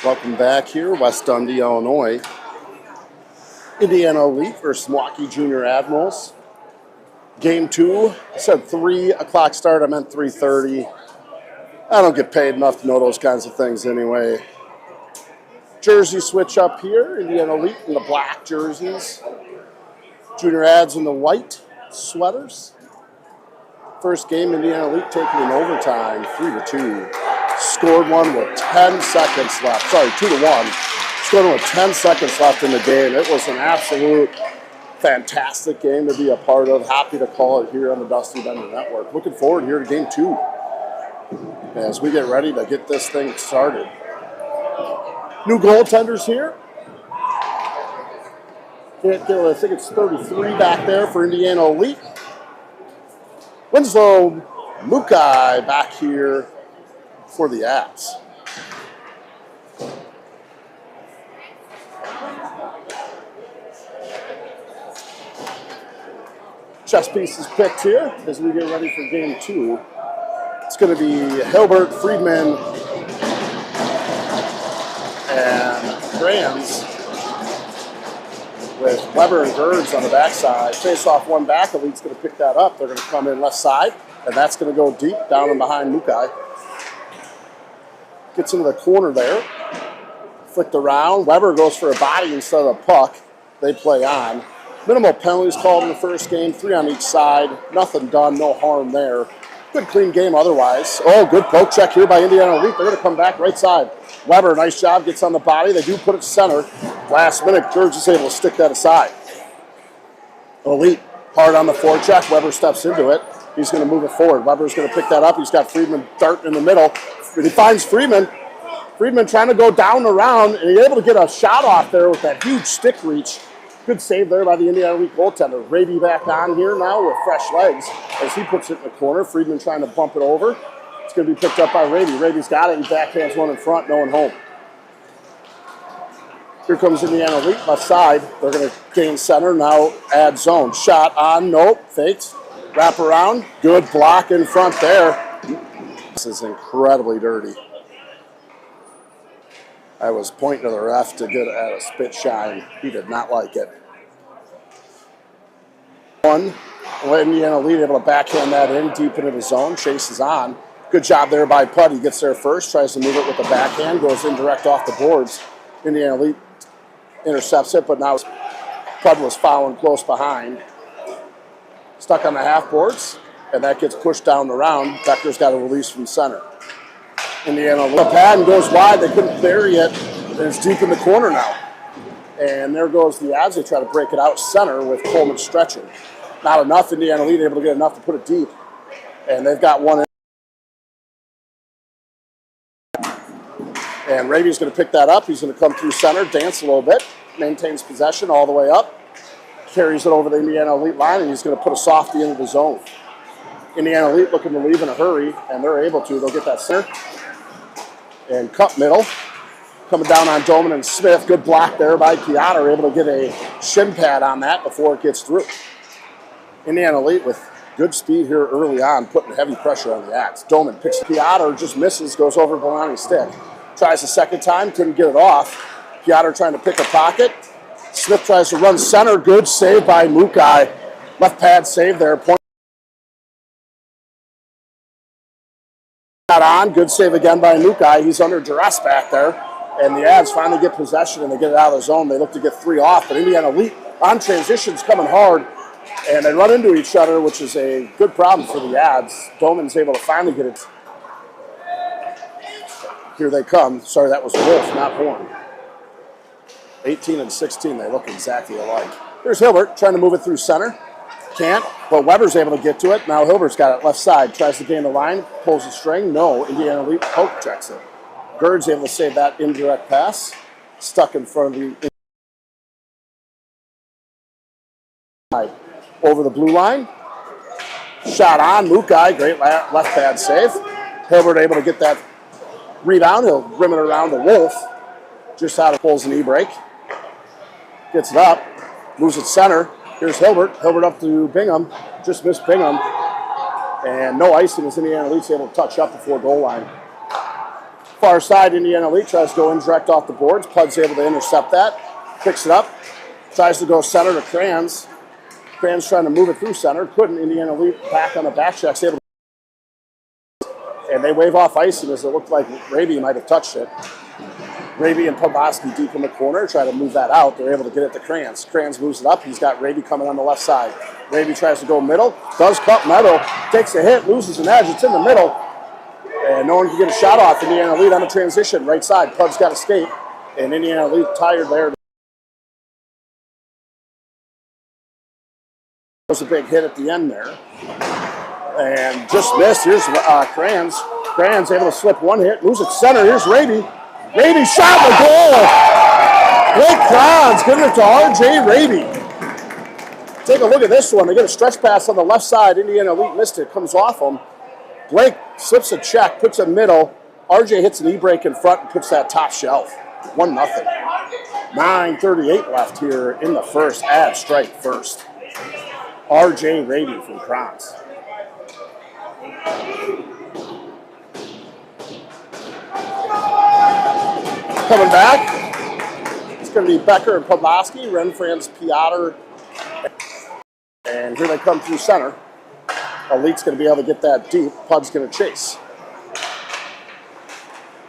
Welcome back here, West Dundee, Illinois. Indiana Elite versus Milwaukee Junior Admirals. Game 2, I said 3 o'clock start, I meant 3:30. I don't get paid enough to know those kinds of things anyway. Jersey switch up here, Indiana Elite in the black jerseys. Junior Ads in the white sweaters. First game, Indiana Elite taking in overtime, 3-2. Scored one with 10 seconds left. Sorry, 2-1. Scored one with 10 seconds left in the game. It was an absolute fantastic game to be a part of. Happy to call it here on the Dusty Bender Network. Looking forward here to game 2 as we get ready to get this thing started. New goaltenders here. I think it's 33 back there for Indiana Elite. Winslow Mukai back here for the Ads. Chess pieces picked here as we get ready for game 2. It's going to be Hilbert, Friedman, and Grans with Weber and Gerds on the backside. Face off one back, Elite's going to pick that up. They're going to come in left side, and that's going to go deep down and behind Mukai. Gets into the corner there. Flicked around. Weber goes for a body instead of a puck. They play on. Minimal penalties called in the first game. 3 on each side. Nothing done. No harm there. Good clean game otherwise. Oh, good poke check here by Indiana Elite. They're going to come back right side. Weber, nice job. Gets on the body. They do put it center. Last minute, George is able to stick that aside. Elite hard on the forecheck. Weber steps into it. He's going to move it forward. Weber's going to pick that up. He's got Friedman darting in the middle. He finds Friedman. Friedman trying to go down and around, and he's able to get a shot off there with that huge stick reach. Good save there by the Indiana Elite goaltender. Raby back on here now with fresh legs as he puts it in the corner. Friedman trying to bump it over. It's going to be picked up by Raby. Raby's got it. He backhands one in front, no one home. Here comes Indiana Elite left side. They're going to gain center. Now add zone. Shot on. Nope. Fakes. Wrap around. Good block in front there. This is incredibly dirty. I was pointing to the ref to get at a spit shine. He did not like it. Indiana Elite able to backhand that in deep into the zone. Chase is on. Good job there by Putt. He gets there first. Tries to move it with the backhand. Goes indirect off the boards. Indiana Elite intercepts it, but now Putt was fouled close behind. Stuck on the half boards. And that gets pushed down the round. Becker's got a release from center. Indiana the pad and goes wide. They couldn't bury it. And it's deep in the corner now. And there goes the Ads. They try to break it out center with Coleman stretching. Not enough. Indiana Elite able to get enough to put it deep. And they've got one in. And Raby's going to pick that up. He's going to come through center, dance a little bit, maintains possession all the way up. Carries it over the Indiana Elite line, and he's going to put a softie into the zone. Indiana Elite looking to leave in a hurry, and they're able to. They'll get that center. And cut middle. Coming down on Doman and Smith. Good block there by Piotr. Able to get a shin pad on that before it gets through. Indiana Elite with good speed here early on, putting heavy pressure on the Ads. Doman picks Piotr, just misses, goes over Bologna's stick. Tries a second time, couldn't get it off. Piotr trying to pick a pocket. Smith tries to run center. Good save by Mukai. Left pad save there. Point on. Good save again by Mukai. He's under duress back there. And the Ads finally get possession and they get it out of the zone. They look to get 3 off, but Indiana Elite on transitions coming hard. And they run into each other, which is a good problem for the Ads. Doman's able to finally get it. Here they come. Sorry, that was Wolf, not Horn. 18 and 16, they look exactly alike. Here's Hilbert trying to move it through center. Can't, but Weber's able to get to it. Now Hilbert's got it left side. Tries to gain the line, pulls the string. No, Indiana Elite poke checks it. Gerd's able to save that indirect pass. Stuck in front of the... Over the blue line. Shot on, Mukai. Great left pad save. Hilbert able to get that rebound. He'll rim it around to Wolf. Just out of pulls an e-break. Gets it up. Moves it center. Here's Hilbert. Hilbert up to Bingham. Just missed Bingham. And no icing as Indiana Elite's able to touch up before goal line. Far side, Indiana Elite tries to go indirect off the boards. Pud's able to intercept that. Picks it up. Tries to go center to Kranz. Kranz trying to move it through center. Couldn't. Indiana Elite back on the back checks. Able to, and they wave off icing as it looked like Raby might have touched it. Raby and Podlaski deep in the corner. Try to move that out. They're able to get it to Kranz. Kranz moves it up. He's got Raby coming on the left side. Raby tries to go middle. Does cut metal. Takes a hit. Loses an edge. It's in the middle. And no one can get a shot off. Indiana Elite on the transition. Right side. Pud's got escape. And Indiana Elite tired there. Was a big hit at the end there. And just missed. Here's Kranz. Kranz able to slip one hit. Moves it center. Here's Raby. Raby shot the goal. Blake Kranz giving it to R.J. Raby. Take a look at this one. They get a stretch pass on the left side. Indiana Elite missed it. Comes off them. Blake slips a check. Puts it middle. R.J. hits an e-brake in front and puts that top shelf. 1-0. 9:38 left here in the first. Ad strike first. R.J. Raby from Kranz. Coming back, it's going to be Becker and Podlaski, Renfranz, Piotr, and here they come through center. Elite's going to be able to get that deep. Pud's going to chase.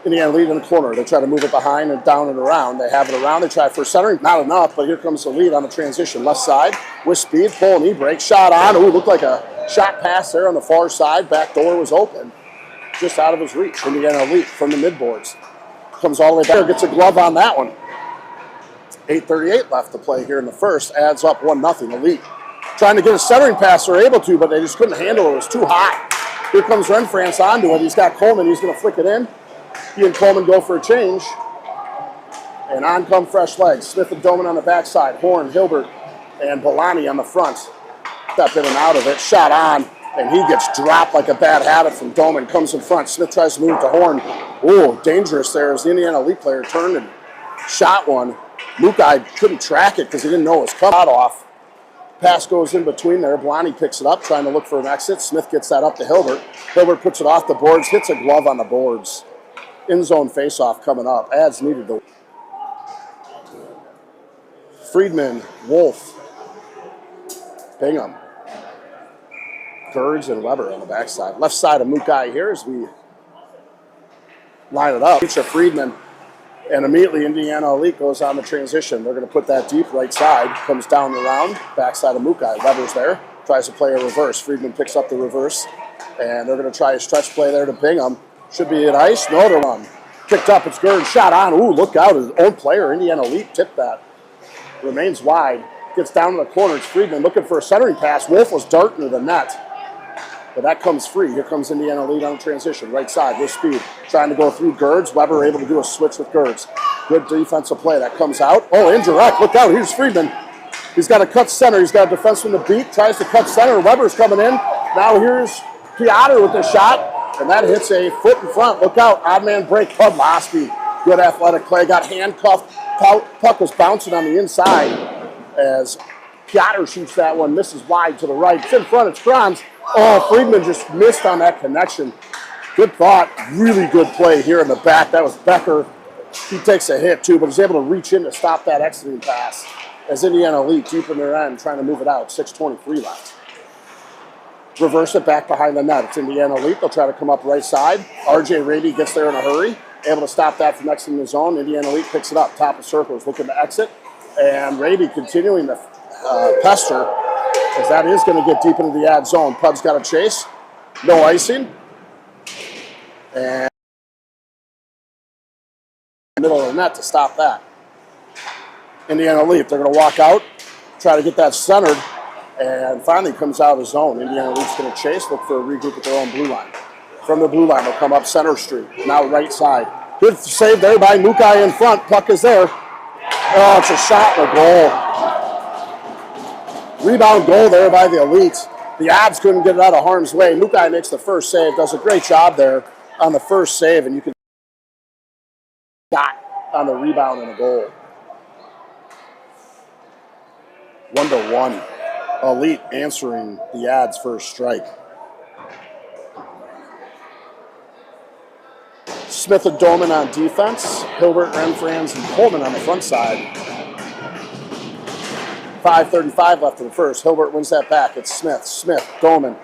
Indiana Elite in the corner. They try to move it behind and down and around. They have it around. They try for centering. Not enough, but here comes the lead on the transition. Left side with speed. Pull and e-brake. Shot on. Ooh, looked like a shot pass there on the far side. Back door was open. Just out of his reach. Indiana Elite from the midboards. Comes all the way back. Gets a glove on that one. 8:38 left to play here in the first. Adds up 1-0. Elite trying to get a centering pass. They're able to, but they just couldn't handle it. It was too hot. Here comes Renfranz onto it. He's got Coleman. He's going to flick it in. He and Coleman go for a change. And on come fresh legs. Smith and Doman on the backside. Horn, Hilbert, and Bolani on the front. Step in and out of it. Shot on. And he gets dropped like a bad habit from Doman. Comes in front. Smith tries to move it to Horn. Ooh, dangerous there as the Indiana Elite player turned and shot one. Mukai couldn't track it because he didn't know it was cut off. Pass goes in between there. Bolani picks it up, trying to look for an exit. Smith gets that up to Hilbert. Hilbert puts it off the boards. Hits a glove on the boards. In-zone face-off coming up. Ads needed to. Friedman, Wolf, Bingham, Gerds, and Weber on the backside. Left side of Mukai here as we line it up. Feature Friedman, and immediately Indiana Elite goes on the transition. They're going to put that deep right side. Comes down the round. Backside of Mukai. Weber's there. Tries to play a reverse. Friedman picks up the reverse. And they're going to try a stretch play there to Bingham. Should be at ice. No, they're on. Picked up. It's Gerd. Shot on. Ooh, look out. His own player. Indiana Elite tipped that. Remains wide. Gets down to the corner. It's Friedman looking for a centering pass. Wolf was darting to the net. But that comes free. Here comes Indiana Elite on the transition. Right side with speed. Trying to go through Gerds. Weber able to do a switch with Gerds. Good defensive play. That comes out. Oh, indirect. Look out. Here's Friedman. He's got to cut center. He's got a defenseman to beat. Tries to cut center. Weber's coming in. Now here's Piotr with the shot. And that hits a foot in front. Look out. Odd man break. Podlaski. Good athletic play. Got handcuffed. Puck was bouncing on the inside as Piotr shoots that one. Misses wide to the right. It's in front. It's Kranz. Oh, Friedman just missed on that connection. Good thought. Really good play here in the back. That was Becker. He takes a hit too, but he's able to reach in to stop that exiting pass as Indiana Elite deep in their end trying to move it out. 6:23 left. Reverse it back behind the net. It's Indiana Elite. They'll try to come up right side. R.J. Raby gets there in a hurry. Able to stop that from exiting the zone. Indiana Elite picks it up. Top of circle is looking to exit. And Raby continuing to pester as that is going to get deep into the ad zone. Pud's got a chase. No icing. And middle of the net to stop that. Indiana Elite, they're going to walk out, try to get that centered, and finally comes out of the zone. Indiana Elite's going to chase, look for a regroup at their own blue line. From the blue line, they'll come up center street, now right side. Good save there by Mukai in front. Puck is there. Oh, it's a shot and a goal. Rebound goal there by the Elites. The Abs couldn't get it out of harm's way. Mukai makes the first save, does a great job there on the first save, and you can got on the rebound and a goal. 1-1. Elite answering the Ads' first strike. Smith and Doman on defense. Hilbert, Renfrans, and Coleman on the front side. 5:35 left in the first. Hilbert wins that back. It's Smith. Smith, Doman.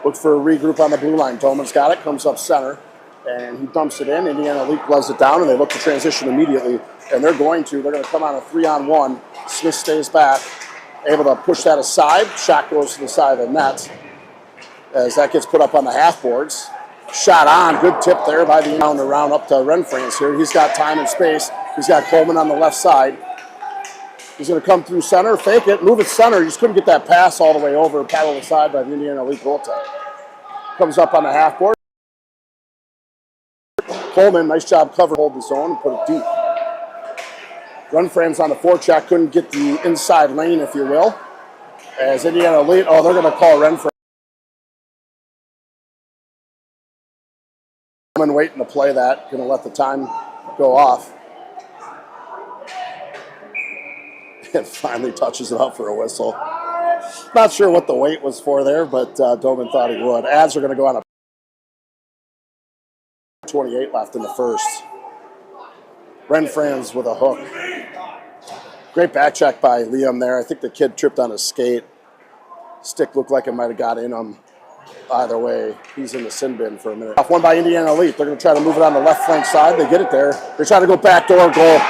Looks for a regroup on the blue line. Doman's got it, comes up center, and he dumps it in. Indiana Elite gloves it down, and they look to transition immediately. And they're going to come on a 3-on-1. Smith stays back, able to push that aside. Shot goes to the side of the net as that gets put up on the half boards. Shot on, good tip there by the round up to Renfrans here. He's got time and space. He's got Coleman on the left side. He's going to come through center, fake it, move it center. He just couldn't get that pass all the way over, paddle aside by the Indiana Elite goaltender. Comes up on the half board. Coleman, nice job cover, hold the zone and put it deep. Renfrans on the forecheck, couldn't get the inside lane, if you will. As Indiana Elite, they're going to call Renfrans. Waiting to play that, going to let the time go off. It finally touches it up for a whistle. Not sure what the wait was for there, but Doman thought he would. Ads are going to go on a 28 left in the first. Renfrans with a hook. Great back check by Liam there. I think the kid tripped on his skate. Stick looked like it might have got in him. Either way, he's in the sin bin for a minute. Off one by Indiana Elite. They're going to try to move it on the left flank side. They get it there. They're trying to go backdoor goal.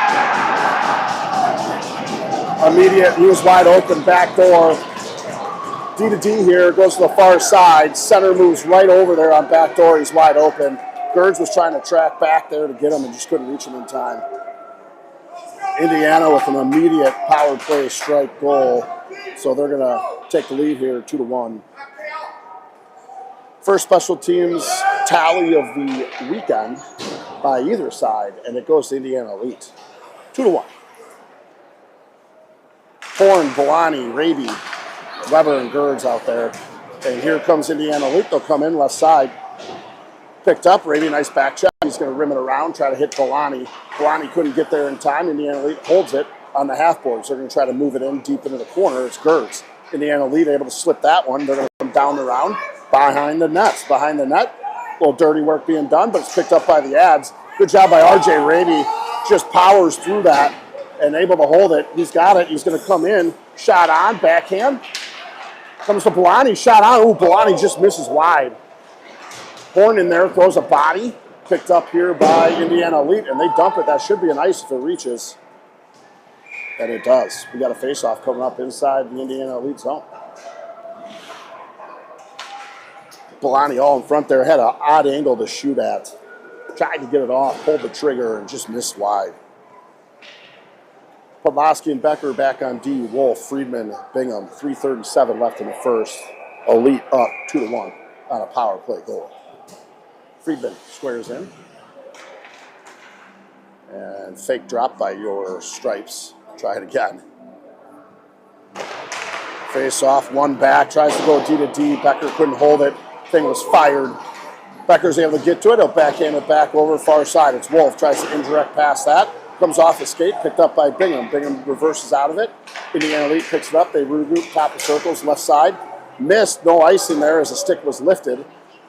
Immediate, he was wide open, back door. D to D here, goes to the far side. Center moves right over there on back door. He's wide open. Gerds was trying to track back there to get him and just couldn't reach him in time. Indiana with an immediate power play strike goal. So they're going to take the lead here, 2-1. First special teams tally of the weekend by either side, and it goes to Indiana Elite. 2-1. Horn, Bolani, Raby, Weber, and Gerds out there. And here comes Indiana Elite. They'll come in left side. Picked up. Raby, nice back check. He's going to rim it around, try to hit Bolani. Bolani couldn't get there in time. Indiana Elite holds it on the half boards. They're going to try to move it in deep into the corner. It's Gerds. Indiana Elite able to slip that one. They're going to come down the round behind the nets. Behind the net. A little dirty work being done, but it's picked up by the Ads. Good job by RJ Raby. Just powers through that and able to hold it. He's got it. He's going to come in. Shot on. Backhand. Comes to Bolani. Shot on. Ooh, Bolani just misses wide. Horn in there. Throws a body. Picked up here by Indiana Elite. And they dump it. That should be an ice if it reaches. And it does. We got a face-off coming up inside the Indiana Elite zone. Bolani all in front there. Had an odd angle to shoot at. Tried to get it off. Pulled the trigger and just missed wide. Podlaski and Becker back on D. Wolf, Friedman, Bingham. 3:37 left in the first. Elite up 2-1 on a power play goal. Friedman squares in. And fake drop by your Stripes. Try it again. Face off, one back. Tries to go D to D. Becker couldn't hold it. Thing was fired. Becker's able to get to it. He'll backhand it back over far side. It's Wolf. Tries to indirect pass that. Comes off the skate, picked up by Bingham. Bingham reverses out of it. Indiana Elite picks it up. They regroup, top of circles, left side. Missed, no ice in there as the stick was lifted.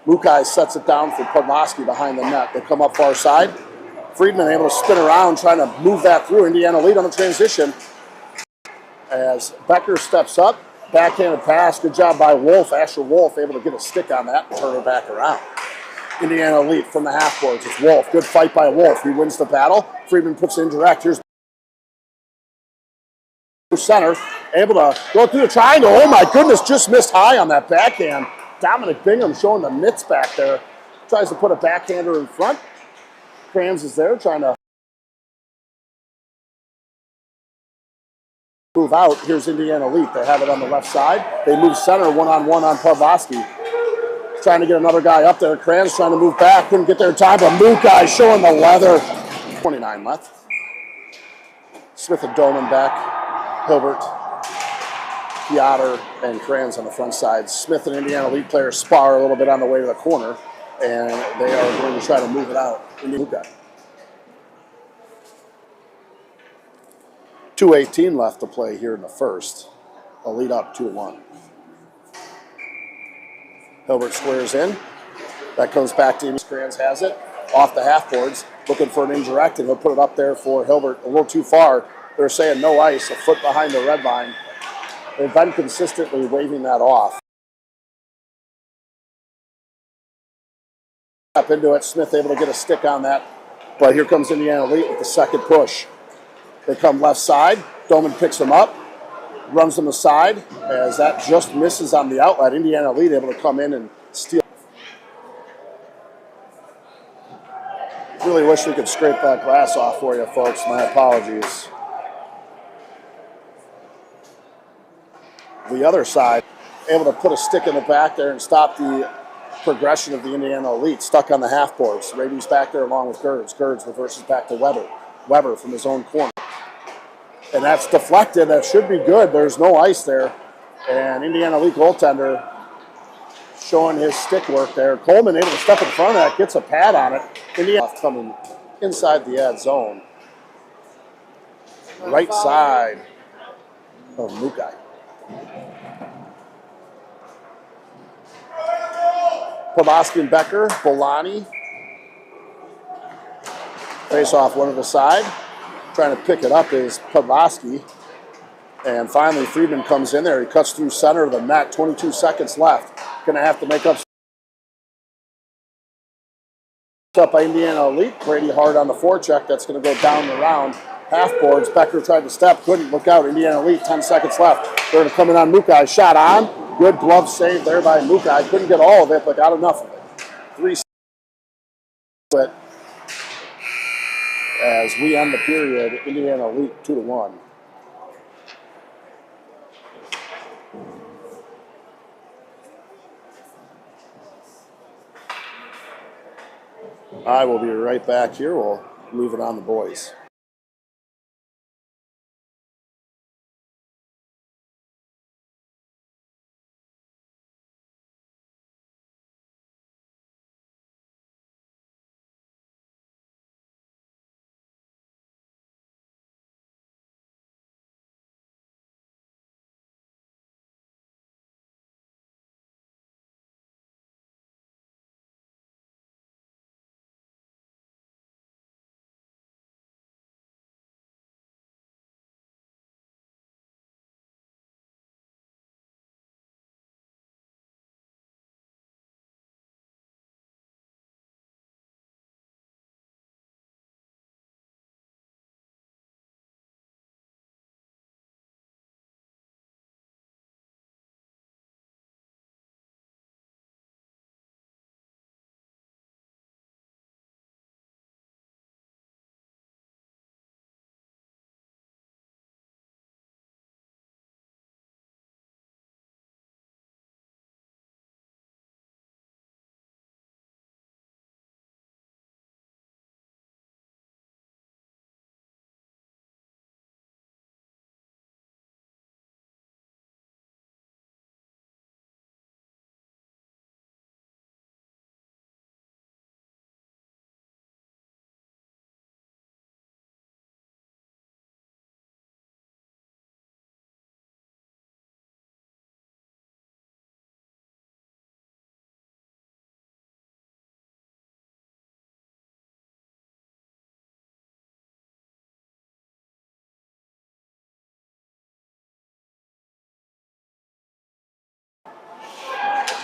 Mukai sets it down for Podlaski behind the net. They come up far side. Friedman able to spin around, trying to move that through. Indiana Elite on the transition. As Becker steps up, backhanded pass. Good job by Wolf. Asher Wolf able to get a stick on that and turn it back around. Indiana Elite from the half boards. It's Wolf. Good fight by Wolf. He wins the battle. Friedman puts it indirect. Here's center. Able to go through the triangle. Oh my goodness, just missed high on that backhand. Dominic Bingham showing the mitts back there. Tries to put a backhander in front. Kranz is there trying to move out. Here's Indiana Elite. They have it on the left side. They move center one-on-one on Podlaski. Trying to get another guy up there. Kranz trying to move back. Couldn't get there in time, but Mukai showing the leather. 29 left. Smith and Doman back. Hilbert, Piotr, and Kranz on the front side. Smith and Indiana Elite players spar a little bit on the way to the corner, and they are going to try to move it out. Mukai. 2:18 left to play here in the first. Elite up 2-1. Hilbert squares in. That comes back to him. Kranz has it. off the half boards, looking for an indirect, and he'll put it up there for Hilbert a little too far. They're saying no ice, a foot behind the red line. They've been consistently waving that off. Up into it, Smith able to get a stick on that, but here comes Indiana Elite with the second push. They come left side, Doman picks them up, runs them aside, as that just misses on the outlet. Indiana Elite able to come in and steal. Really wish we could scrape that glass off for you, folks. My apologies. The other side, able to put a stick in the back there and stop the progression of the Indiana Elite, stuck on the half boards. Raby's back there along with Gerds. Gerds reverses back to Weber. Weber from his own corner. And that's deflected. That should be good. There's no ice there. And Indiana Elite goaltender showing his stick work there. Coleman able to step in front of that, gets a pad on it. Indiana coming inside the ad zone. Right side of Mukai. Pavosky and Becker, Bolani. Face off one to the side. Trying to pick it up is Pavosky. And finally, Friedman comes in there. He cuts through center of the net. 22 seconds left. Going to have to make up by Indiana Elite. Brady hard on the forecheck. That's going to go down the round. Half boards. Becker tried to step. Couldn't. Look out. Indiana Elite. 10 seconds left. They're going to come in on Mukai. Shot on. Good glove save there by Mukai. Couldn't get all of it, but got enough of it. 3 seconds. As we end the period, Indiana Elite 2-1. I will be right back here. We'll move it on the boys.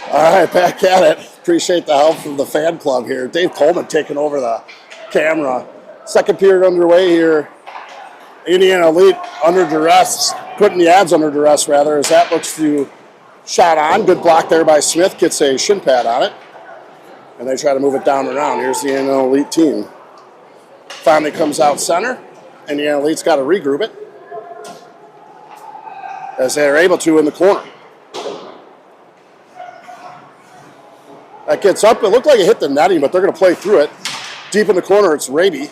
All right, back at it. Appreciate the help from the fan club here. Dave Coleman taking over the camera. Second period underway here. Indiana Elite under duress, putting the ads under duress, rather, as that looks to shot on. Good block there by Smith. Gets a shin pad on it. And they try to move it down and around. Here's the Indiana Elite team. Finally comes out center. Indiana Elite's got to regroup it, as they're able to in the corner. That gets up. It looked like it hit the netting, but they're going to play through it. Deep in the corner, it's Raby.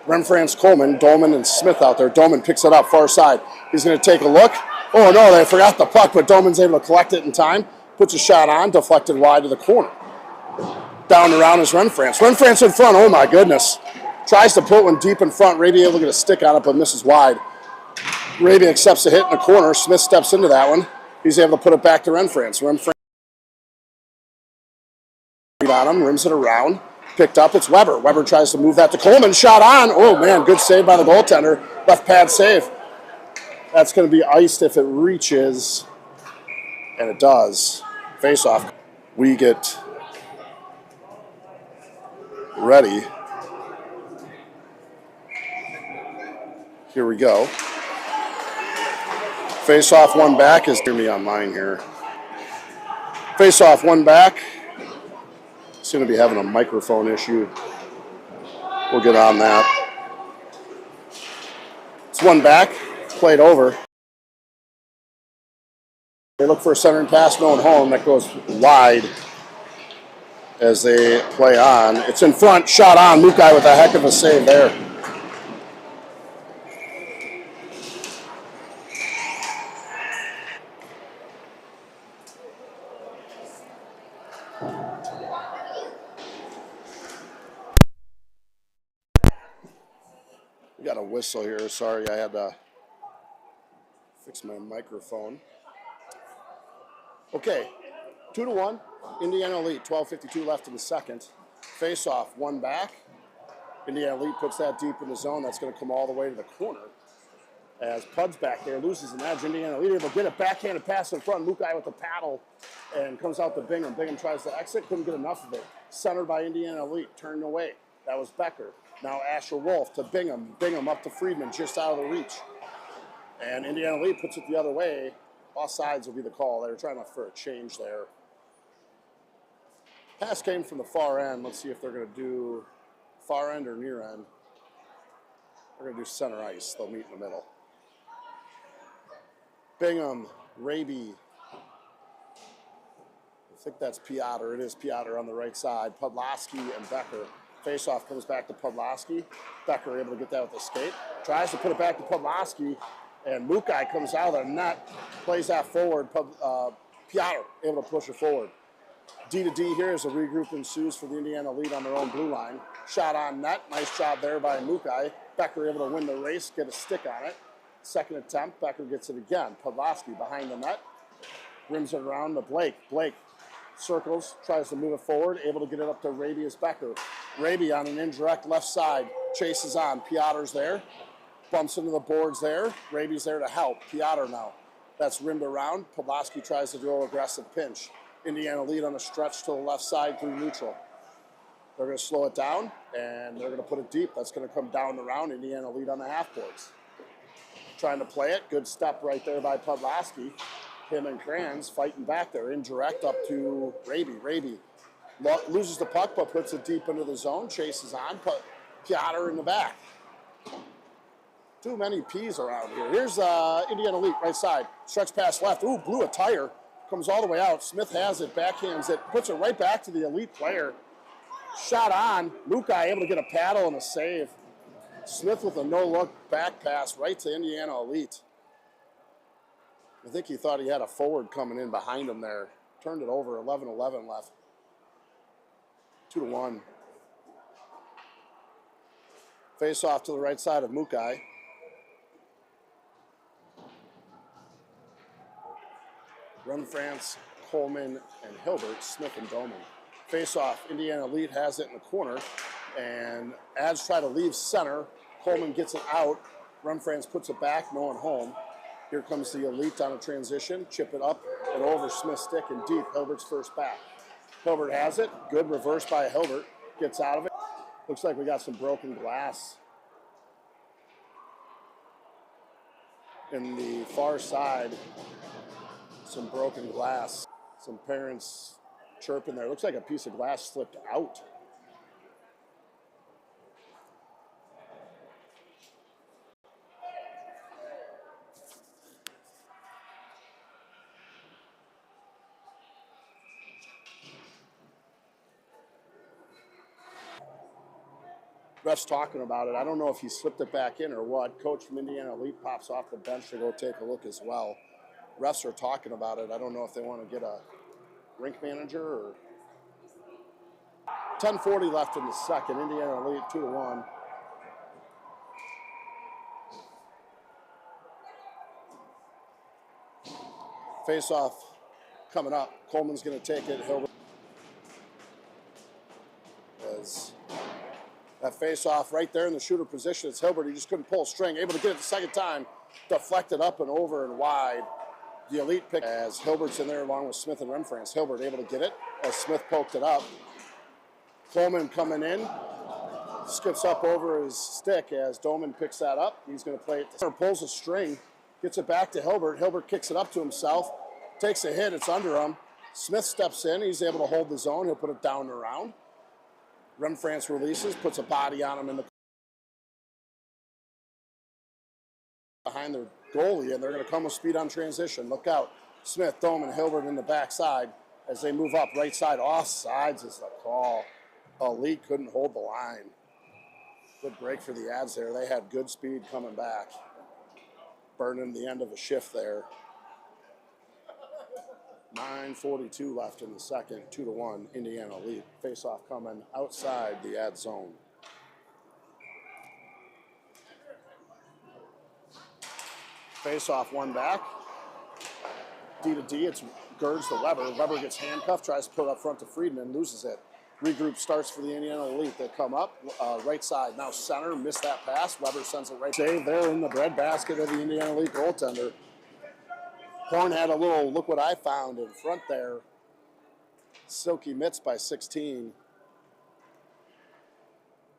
Renfrance, Coleman, Dolman, and Smith out there. Dolman picks it up far side. He's going to take a look. Oh, no, they forgot the puck, but Dolman's able to collect it in time. Puts a shot on, deflected wide to the corner. Down and around is Renfrance. Renfrance in front. Oh, my goodness. Tries to put one deep in front. Raby able to get a stick on it, but misses wide. Raby accepts the hit in the corner. Smith steps into that one. He's able to put it back to Renfrance. Renfrance on him, rims it around. Picked up, it's Weber. Weber tries to move that to Coleman. Shot on. Oh, man, good save by the goaltender. Left pad save. That's going to be iced if it reaches, and it does. Face off. We get ready. Here we go. Face off one back is hear me on mine here. Face off one back. Seem to be having a microphone issue. We'll get on that. It's one back, played over. They look for a centering pass, no one home. That goes wide as they play on. It's in front, shot on. Mukai with a heck of a save there. We got a whistle here. Sorry, I had to fix my microphone. Okay, 2-1. Indiana Elite, 12:52 left in the second. Face off, one back. Indiana Elite puts that deep in the zone. That's going to come all the way to the corner. As Pud's back there, loses an edge. Indiana Elite able to get a backhanded pass in front. Mukai with the paddle and comes out to Bingham. Bingham tries to exit, couldn't get enough of it. Centered by Indiana Elite, turned away. That was Becker. Now Asher Wolf to Bingham. Bingham up to Friedman, just out of the reach. And Indiana Elite puts it the other way. Offsides will be the call. They were trying for a change there. Pass came from the far end. Let's see if they're going to do far end or near end. They're going to do center ice. They'll meet in the middle. Bingham, Raby. I think that's Piotr. It is Piotr on the right side. Podlaski and Becker. Faceoff comes back to Podlaski. Becker able to get that with the skate. Tries to put it back to Podlaski. And Mukai comes out of the net. Plays that forward. Piotr able to push it forward. D to D here as a regroup ensues for the Indiana Elite on their own blue line. Shot on net. Nice job there by Mukai. Becker able to win the race, get a stick on it. Second attempt, Becker gets it again. Podlaski behind the net. Rims it around to Blake. Blake circles, tries to move it forward, able to get it up to Raby as Becker. Raby on an indirect left side, chases on. Piotr's there. Bumps into the boards there. Raby's there to help. Piotr now. That's rimmed around. Podlaski tries to do an aggressive pinch. Indiana Elite on a stretch to the left side through neutral. They're going to slow it down, and they're going to put it deep. That's going to come down the round. Indiana Elite on the half boards. Trying to play it. Good step right there by Podlaski. Him and Kranz fighting back there. Indirect up to Raby. Raby loses the puck, but puts it deep into the zone. Chases on. Piotr in the back. Too many P's around here. Here's Indiana Elite, right side. Stretch pass left. Ooh, blew a tire. Comes all the way out. Smith has it, backhands it, puts it right back to the Elite player. Shot on. Mukai able to get a paddle and a save. Smith with a no-look back pass right to Indiana Elite. I think he thought he had a forward coming in behind him there. Turned it over, 11-11 left. 2-1. Face off to the right side of Mukai. Run France, Coleman, and Hilbert, Smith and Doman. Face off, Indiana Elite has it in the corner, and Ads try to leave center. Coleman gets it out. Run France puts it back, no one home. Here comes the Elite on a transition, chip it up and over Smith's stick and deep. Hilbert's first back. Hilbert has it. Good reverse by Hilbert. Gets out of it. Looks like we got some broken glass in the far side. Some broken glass. Some parents chirping there. Looks like a piece of glass slipped out. Ref's talking about it. I don't know if he slipped it back in or what. Coach from Indiana Elite pops off the bench to go take a look as well. Refs are talking about it. I don't know if they want to get a rink manager or... 10:40 left in the second. Indiana Elite 2-1. Face off coming up. Coleman's going to take it. Hilbert as That face-off right there in the shooter position. It's Hilbert. He just couldn't pull a string. Able to get it the second time. Deflected up and over and wide. The elite pick as Hilbert's in there along with Smith and Renfrance. Hilbert able to get it as Smith poked it up. Coleman coming in. Skips up over his stick as Doman picks that up. He's going to play it. Pulls a string. Gets it back to Hilbert. Hilbert kicks it up to himself. Takes a hit. It's under him. Smith steps in. He's able to hold the zone. He'll put it down and around. Renfrance releases. Puts a body on him in the behind their goalie, and they're going to come with speed on transition. Look out. Smith, Doman, Hilbert in the backside as they move up. Right side. Offsides is the call. Elite couldn't hold the line. Good break for the Ads there. They had good speed coming back. Burning the end of a shift there. 9:42 left in the second. 2-1 Indiana Elite. Face-off coming outside the Ad zone. Face-off one back. D to D. It's Gerds to Weber. Weber gets handcuffed. Tries to put it up front to Friedman. Loses it. Regroup starts for the Indiana Elite. They come up, right side. Now center, missed that pass. Weber sends it right. Save there in the breadbasket of the Indiana Elite goaltender. Horn had a little, look what I found in front there. Silky mitts by 16.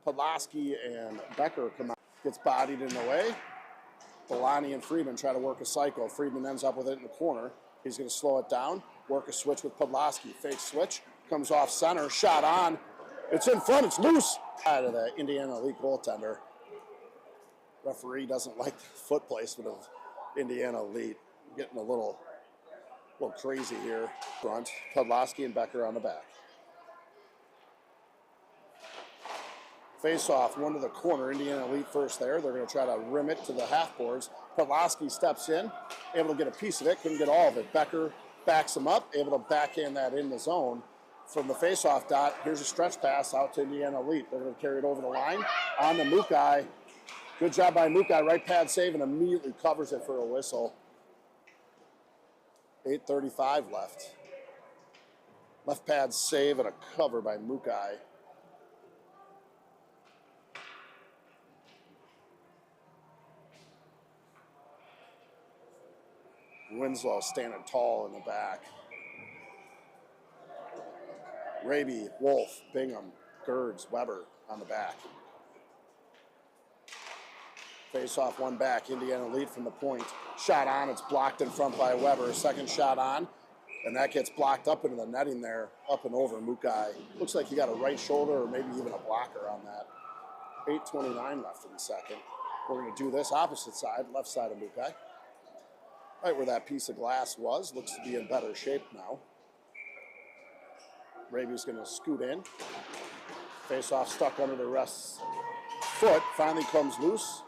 Podlasky and Becker come out. Gets bodied in the way. Belani and Friedman try to work a cycle. Friedman ends up with it in the corner. He's going to slow it down, work a switch with Podlasky. Fake switch. Comes off center, shot on. It's in front, it's loose. Out of the Indiana Elite goaltender. Referee doesn't like the foot placement of Indiana Elite. Getting a little crazy here. Front, Podlasky and Becker on the back. Face off, one to the corner. Indiana Elite first there. They're going to try to rim it to the half boards. Podlasky steps in, able to get a piece of it, couldn't get all of it. Becker backs him up, able to backhand that in the zone. From the face-off dot, here's a stretch pass out to Indiana Elite. They're going to carry it over the line. On to Mukai. Good job by Mukai. Right pad save and immediately covers it for a whistle. 8:35 left. Left pad save and a cover by Mukai. Winslow standing tall in the back. Raby, Wolf, Bingham, Gerds, Weber on the back. Face off one back. Indiana Elite from the point. Shot on. It's blocked in front by Weber. Second shot on. And that gets blocked up into the netting there. Up and over Mukai. Looks like he got a right shoulder or maybe even a blocker on that. 8:29 left in the second. We're going to do this opposite side. Left side of Mukai. Right where that piece of glass was. Looks to be in better shape now. Raby's going to scoot in. Face off stuck under the ref's foot. Finally comes loose.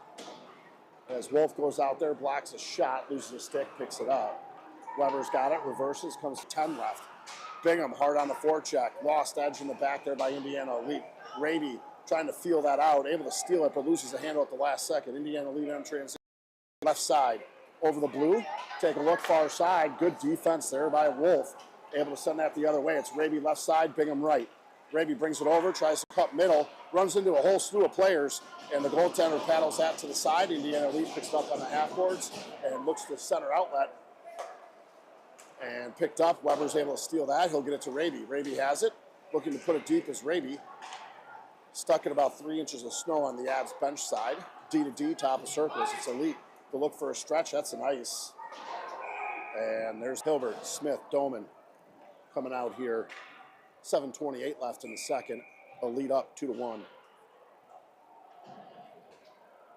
As Wolf goes out there, blocks a shot, loses a stick, picks it up. Weber's got it, reverses, comes to 10 left. Bingham hard on the forecheck. Lost edge in the back there by Indiana Elite. Raby trying to feel that out, able to steal it, but loses the handle at the last second. Indiana Elite on transition. Left side, over the blue. Take a look, far side. Good defense there by Wolf. Able to send that the other way. It's Raby left side, Bingham right. Raby brings it over, tries to cut middle, runs into a whole slew of players, and the goaltender paddles that to the side. Indiana Elite picks it up on the half boards and looks to the center outlet. And picked up. Weber's able to steal that. He'll get it to Raby. Raby has it. Looking to put it deep is Raby. Stuck in about 3 inches of snow on the Avs bench side. D to D, top of circles. It's Elite. To look for a stretch. That's an ice. And there's Hilbert, Smith, Doman coming out here. 7:28 left in the second. Elite up 2-1.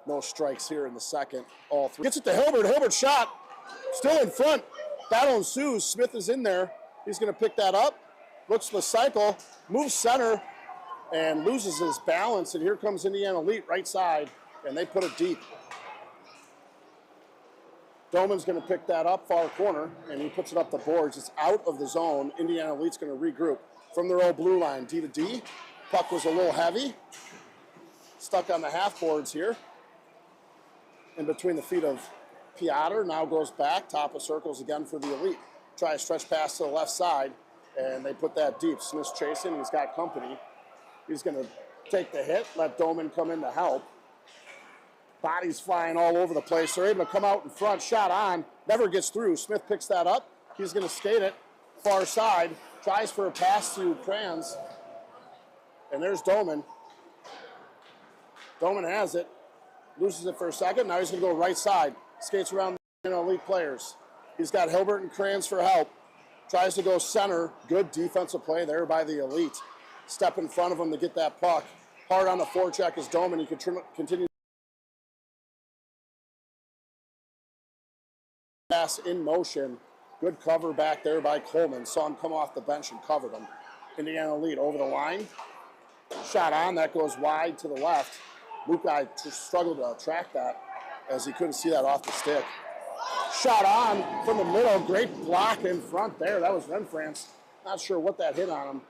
No strikes here in the second. All three. Gets it to Hilbert. Hilbert shot. Still in front. Battle ensues. Smith is in there. He's going to pick that up. Looks for the cycle. Moves center. And loses his balance. And here comes Indiana Elite right side. And they put it deep. Doman's going to pick that up far corner. And he puts it up the boards. It's out of the zone. Indiana Elite's going to regroup. From their old blue line, D to D. Puck was a little heavy. Stuck on the half boards here. In between the feet of Piotr. Now goes back. Top of circles again for the Elite. Try a stretch pass to the left side. And they put that deep. Smith's chasing. He's got company. He's going to take the hit, let Doman come in to help. Bodies flying all over the place. They're able to come out in front, shot on, never gets through. Smith picks that up. He's going to skate it, far side, tries for a pass to Kranz. And there's Doman. Doman has it, loses it for a second. Now he's going to go right side, skates around the elite players. He's got Hilbert and Kranz for help. Tries to go center. Good defensive play there by the elite. Step in front of him to get that puck. Hard on the forecheck is Doman. He can continue pass in motion. Good cover back there by Coleman. Saw him come off the bench and covered him. Indiana elite over the line. Shot on. That goes wide to the left. Mukai struggled to track that as he couldn't see that off the stick. Shot on from the middle. Great block in front there. That was Renfrance. Not sure what that hit on him.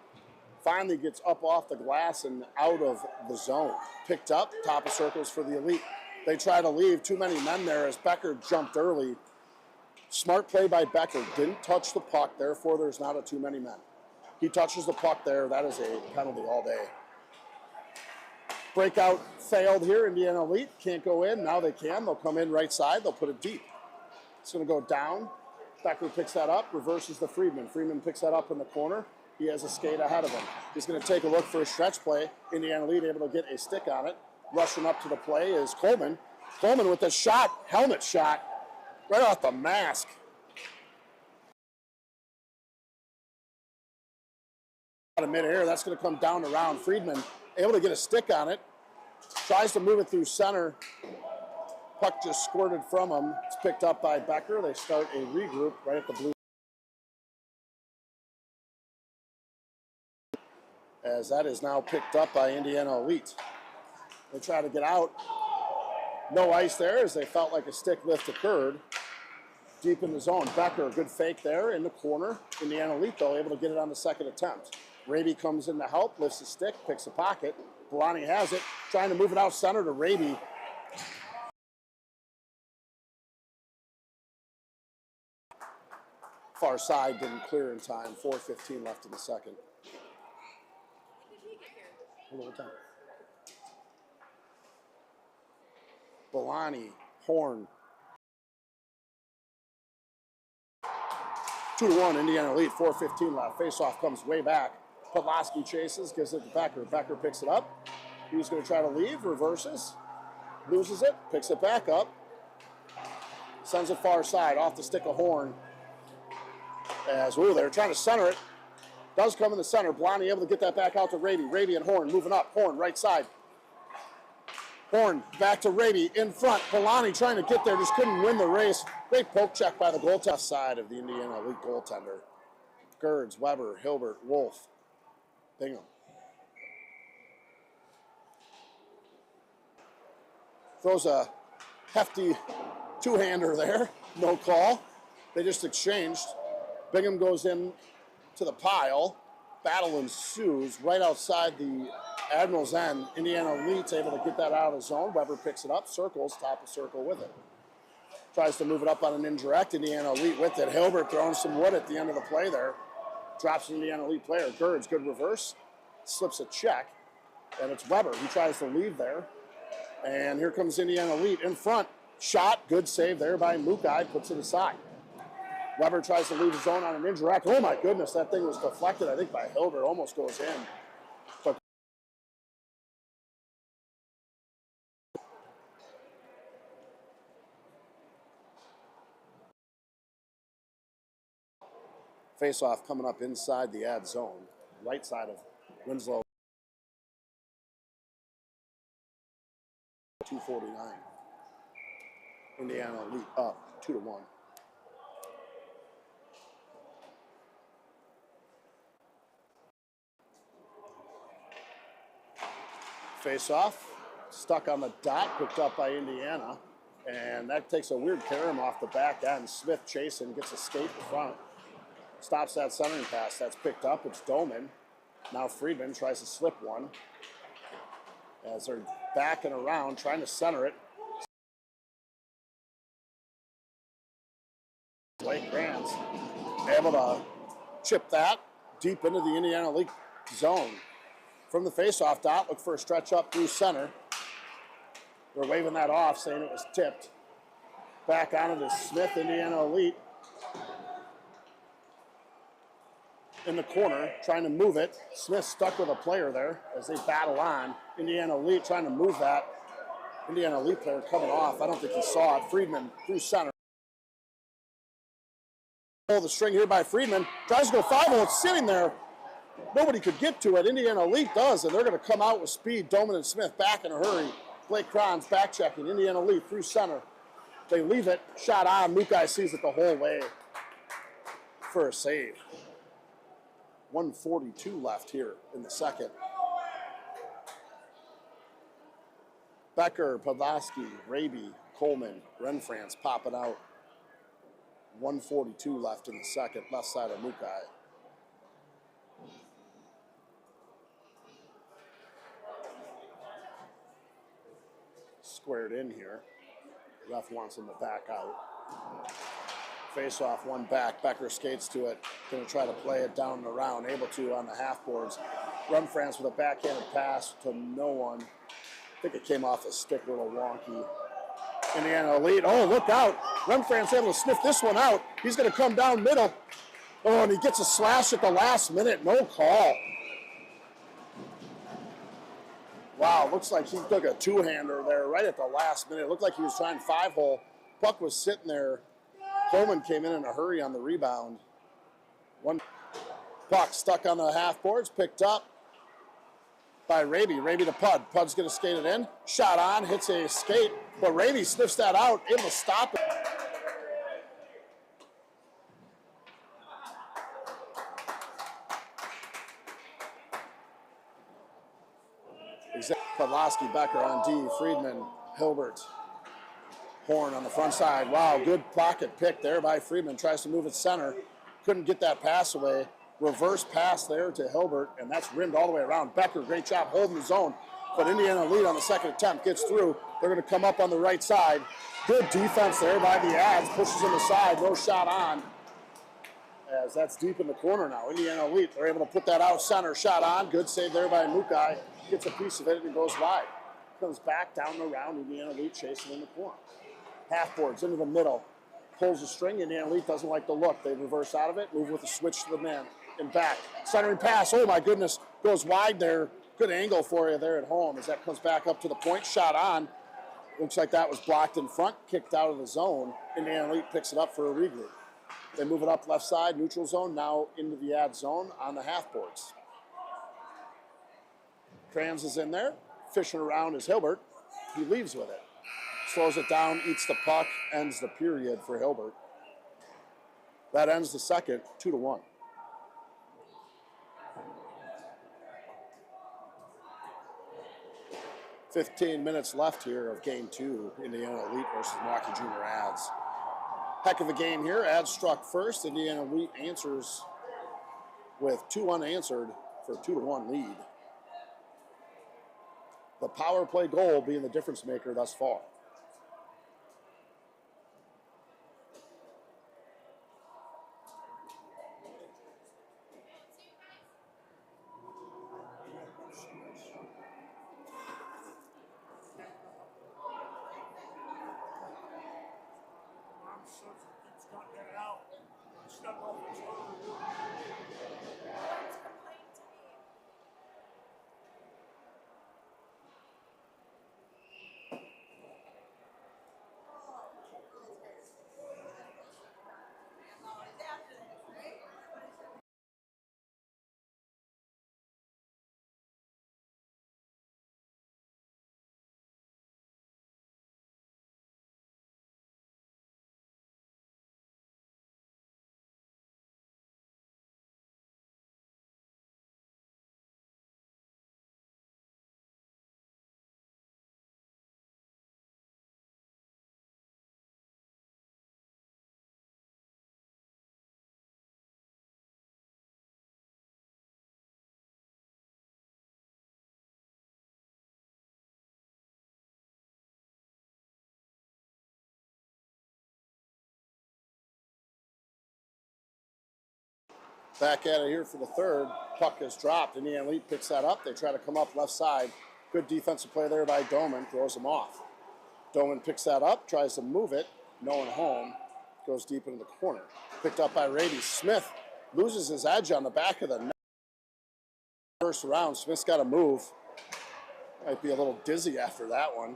Finally gets up off the glass and out of the zone. Picked up, top of circles for the elite. They try to leave. Too many men there as Becker jumped early. Smart play by Becker. Didn't touch the puck, therefore there's not a too many men. He touches the puck there. That is a penalty all day. Breakout failed here. Indiana elite can't go in. Now they can. They'll come in right side. They'll put it deep. It's going to go down. Becker picks that up, reverses the Friedman. Friedman picks that up in the corner. He has a skate ahead of him. He's going to take a look for a stretch play. Indiana elite able to get a stick on it. Rushing up to the play is Coleman. Coleman with the shot, helmet shot, right off the mask. Out of midair, that's going to come down around. Friedman able to get a stick on it. Tries to move it through center. Puck just squirted from him. It's picked up by Becker. They start a regroup right at the blue. As that is now picked up by Indiana elite. They try to get out. No ice there as they felt like a stick lift occurred. Deep in the zone. Becker, a good fake there in the corner. Indiana elite, though, able to get it on the second attempt. Raby comes in to help, lifts the stick, picks a pocket. Polani has it, trying to move it out center to Raby. Far side didn't clear in time. 4:15 left in the second. A little time. Polani, Horn. 2-1, Indiana elite, 4:15 left. Face-off comes way back. Podlaski chases, gives it to Becker. Becker picks it up. He's going to try to leave, reverses, loses it, picks it back up, sends it far side, off the stick of Horn. As, they're trying to center it. Does come in the center. Blondie able to get that back out to Raby. Raby and Horn moving up. Horn, right side. Horn back to Raby in front. Polani trying to get there, just couldn't win the race. Great poke check by the goaltender side of the Indiana elite goaltender. Gerds, Weber, Hilbert, Wolf, Bingham. Throws a hefty two-hander there. No call. They just exchanged. Bingham goes in to the pile. Battle ensues right outside the Admirals end. Indiana elite's able to get that out of the zone. Weber picks it up, circles, top of circle with it. Tries to move it up on an indirect. Indiana elite with it. Hilbert throwing some wood at the end of the play there. Drops an Indiana elite player. Gerds, good reverse. Slips a check. And it's Weber. He tries to leave there. And here comes Indiana elite in front. Shot. Good save there by Mukai. Puts it aside. Weber tries to leave the zone on an indirect. Oh my goodness, that thing was deflected, I think, by Hilbert. Almost goes in. But face-off coming up inside the ad zone. Right side of Winslow. 2:49. Indiana elite up 2-1. Face-off, stuck on the dot, picked up by Indiana, and that takes a weird carom off the back end. Smith chasing, gets a skate in front, stops that centering pass. That's picked up. It's Doman. Now Friedman tries to slip one as they're backing around, trying to center it. Blake Grants able to chip that deep into the Indiana League zone. From the faceoff dot, look for a stretch up through center. They're waving that off, saying it was tipped. Back onto the Smith, Indiana Elite. In the corner, trying to move it. Smith stuck with a player there as they battle on. Indiana Elite trying to move that. Indiana Elite player coming off. I don't think he saw it. Friedman through center. Pull the string here by Friedman. Tries to go 5-0. It's sitting there. Nobody could get to it. Indiana Elite does, and they're going to come out with speed. Doman and Smith back in a hurry. Blake Cron's back checking. Indiana Elite through center. They leave it. Shot on. Mukai sees it the whole way for a save. 1:42 left here in the second. Becker, Podlaski, Raby, Coleman, Renfrance popping out. 1:42 left in the second, left side of Mukai. Squared in here. Ref wants him to back out. Face off, one back. Becker skates to it. Going to try to play it down and around. Able to on the half boards. Renfrance with a backhanded pass to no one. I think it came off a stick, a little wonky. Indiana Elite. Oh, look out. Renfrance able to sniff this one out. He's going to come down middle. Oh, and he gets a slash at the last minute. No call. Wow, looks like he took a two-hander there right at the last minute. It looked like he was trying 5-hole. Puck was sitting there. Coleman came in a hurry on the rebound. One puck stuck on the half boards, picked up by Raby. Raby to Pud. Pud's going to skate it in. Shot on, hits a skate, but Raby sniffs that out, able to stop it. Podlaski, Becker on D. Friedman, Hilbert. Horn on the front side. Wow, good pocket pick there by Friedman. Tries to move it center. Couldn't get that pass away. Reverse pass there to Hilbert, and that's rimmed all the way around. Becker, great job holding the zone. But Indiana Elite on the second attempt gets through. They're going to come up on the right side. Good defense there by the Ads. Pushes him aside. No shot on. As that's deep in the corner now. Indiana Elite, they're able to put that out center. Shot on. Good save there by Mukai. Gets a piece of it and it goes wide. Comes back down and around. Indiana Elite chasing in the corner. Half boards into the middle. Pulls the string. Indiana Elite doesn't like the look. They reverse out of it. Move with a switch to the man. And back. Centering pass. Oh my goodness. Goes wide there. Good angle for you there at home as that comes back up to the point. Shot on. Looks like that was blocked in front. Kicked out of the zone. Indiana Elite picks it up for a regroup. They move it up left side. Neutral zone. Now into the ad zone on the half boards. Trans is in there. Fishing around is Hilbert. He leaves with it. Slows it down, eats the puck, ends the period for Hilbert. That ends the second, 2-1. "15 minutes left here of game two, Indiana Elite versus Milwaukee Junior Ads. Heck of a game here. Ads struck first. Indiana Elite answers with 2 unanswered for a 2-1 lead. The power play goal being the difference maker thus far. Back at it here for the third. Puck is dropped. Indiana Elite picks that up. They try to come up left side. Good defensive play there by Doman. Throws him off. Doman picks that up, tries to move it. No one home. Goes deep into the corner. Picked up by Raby. Smith loses his edge on the back of the net. First round, Smith's got to move. Might be a little dizzy after that one.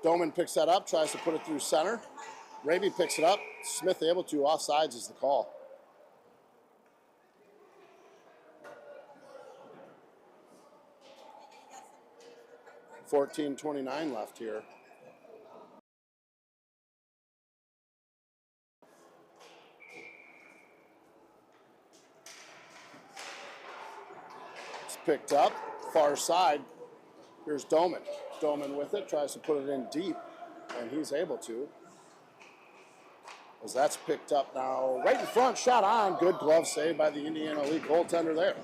Doman picks that up, tries to put it through center. Raby picks it up. Smith able to. Offsides is the call. $14:29 left here. It's picked up. Far side. Here's Doman. Doman with it. Tries to put it in deep. And he's able to. As that's picked up now. Right in front. Shot on. Good glove save by the Indiana Elite goaltender there.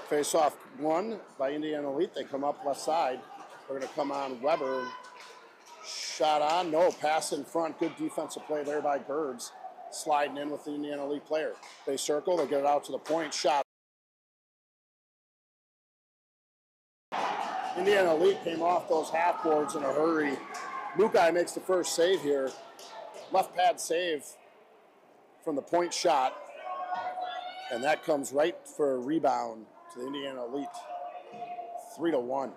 Face-off won by Indiana Elite. They come up left side. They're going to come on Weber. Shot on. No. Pass in front. Good defensive play there by Gerds. Sliding in with the Indiana Elite player. They circle. They get it out to the point. Shot. Indiana Elite came off those half boards in a hurry. Mukai makes the first save here. Left pad save from the point shot. And that comes right for a rebound to the Indiana Elite. 3-1.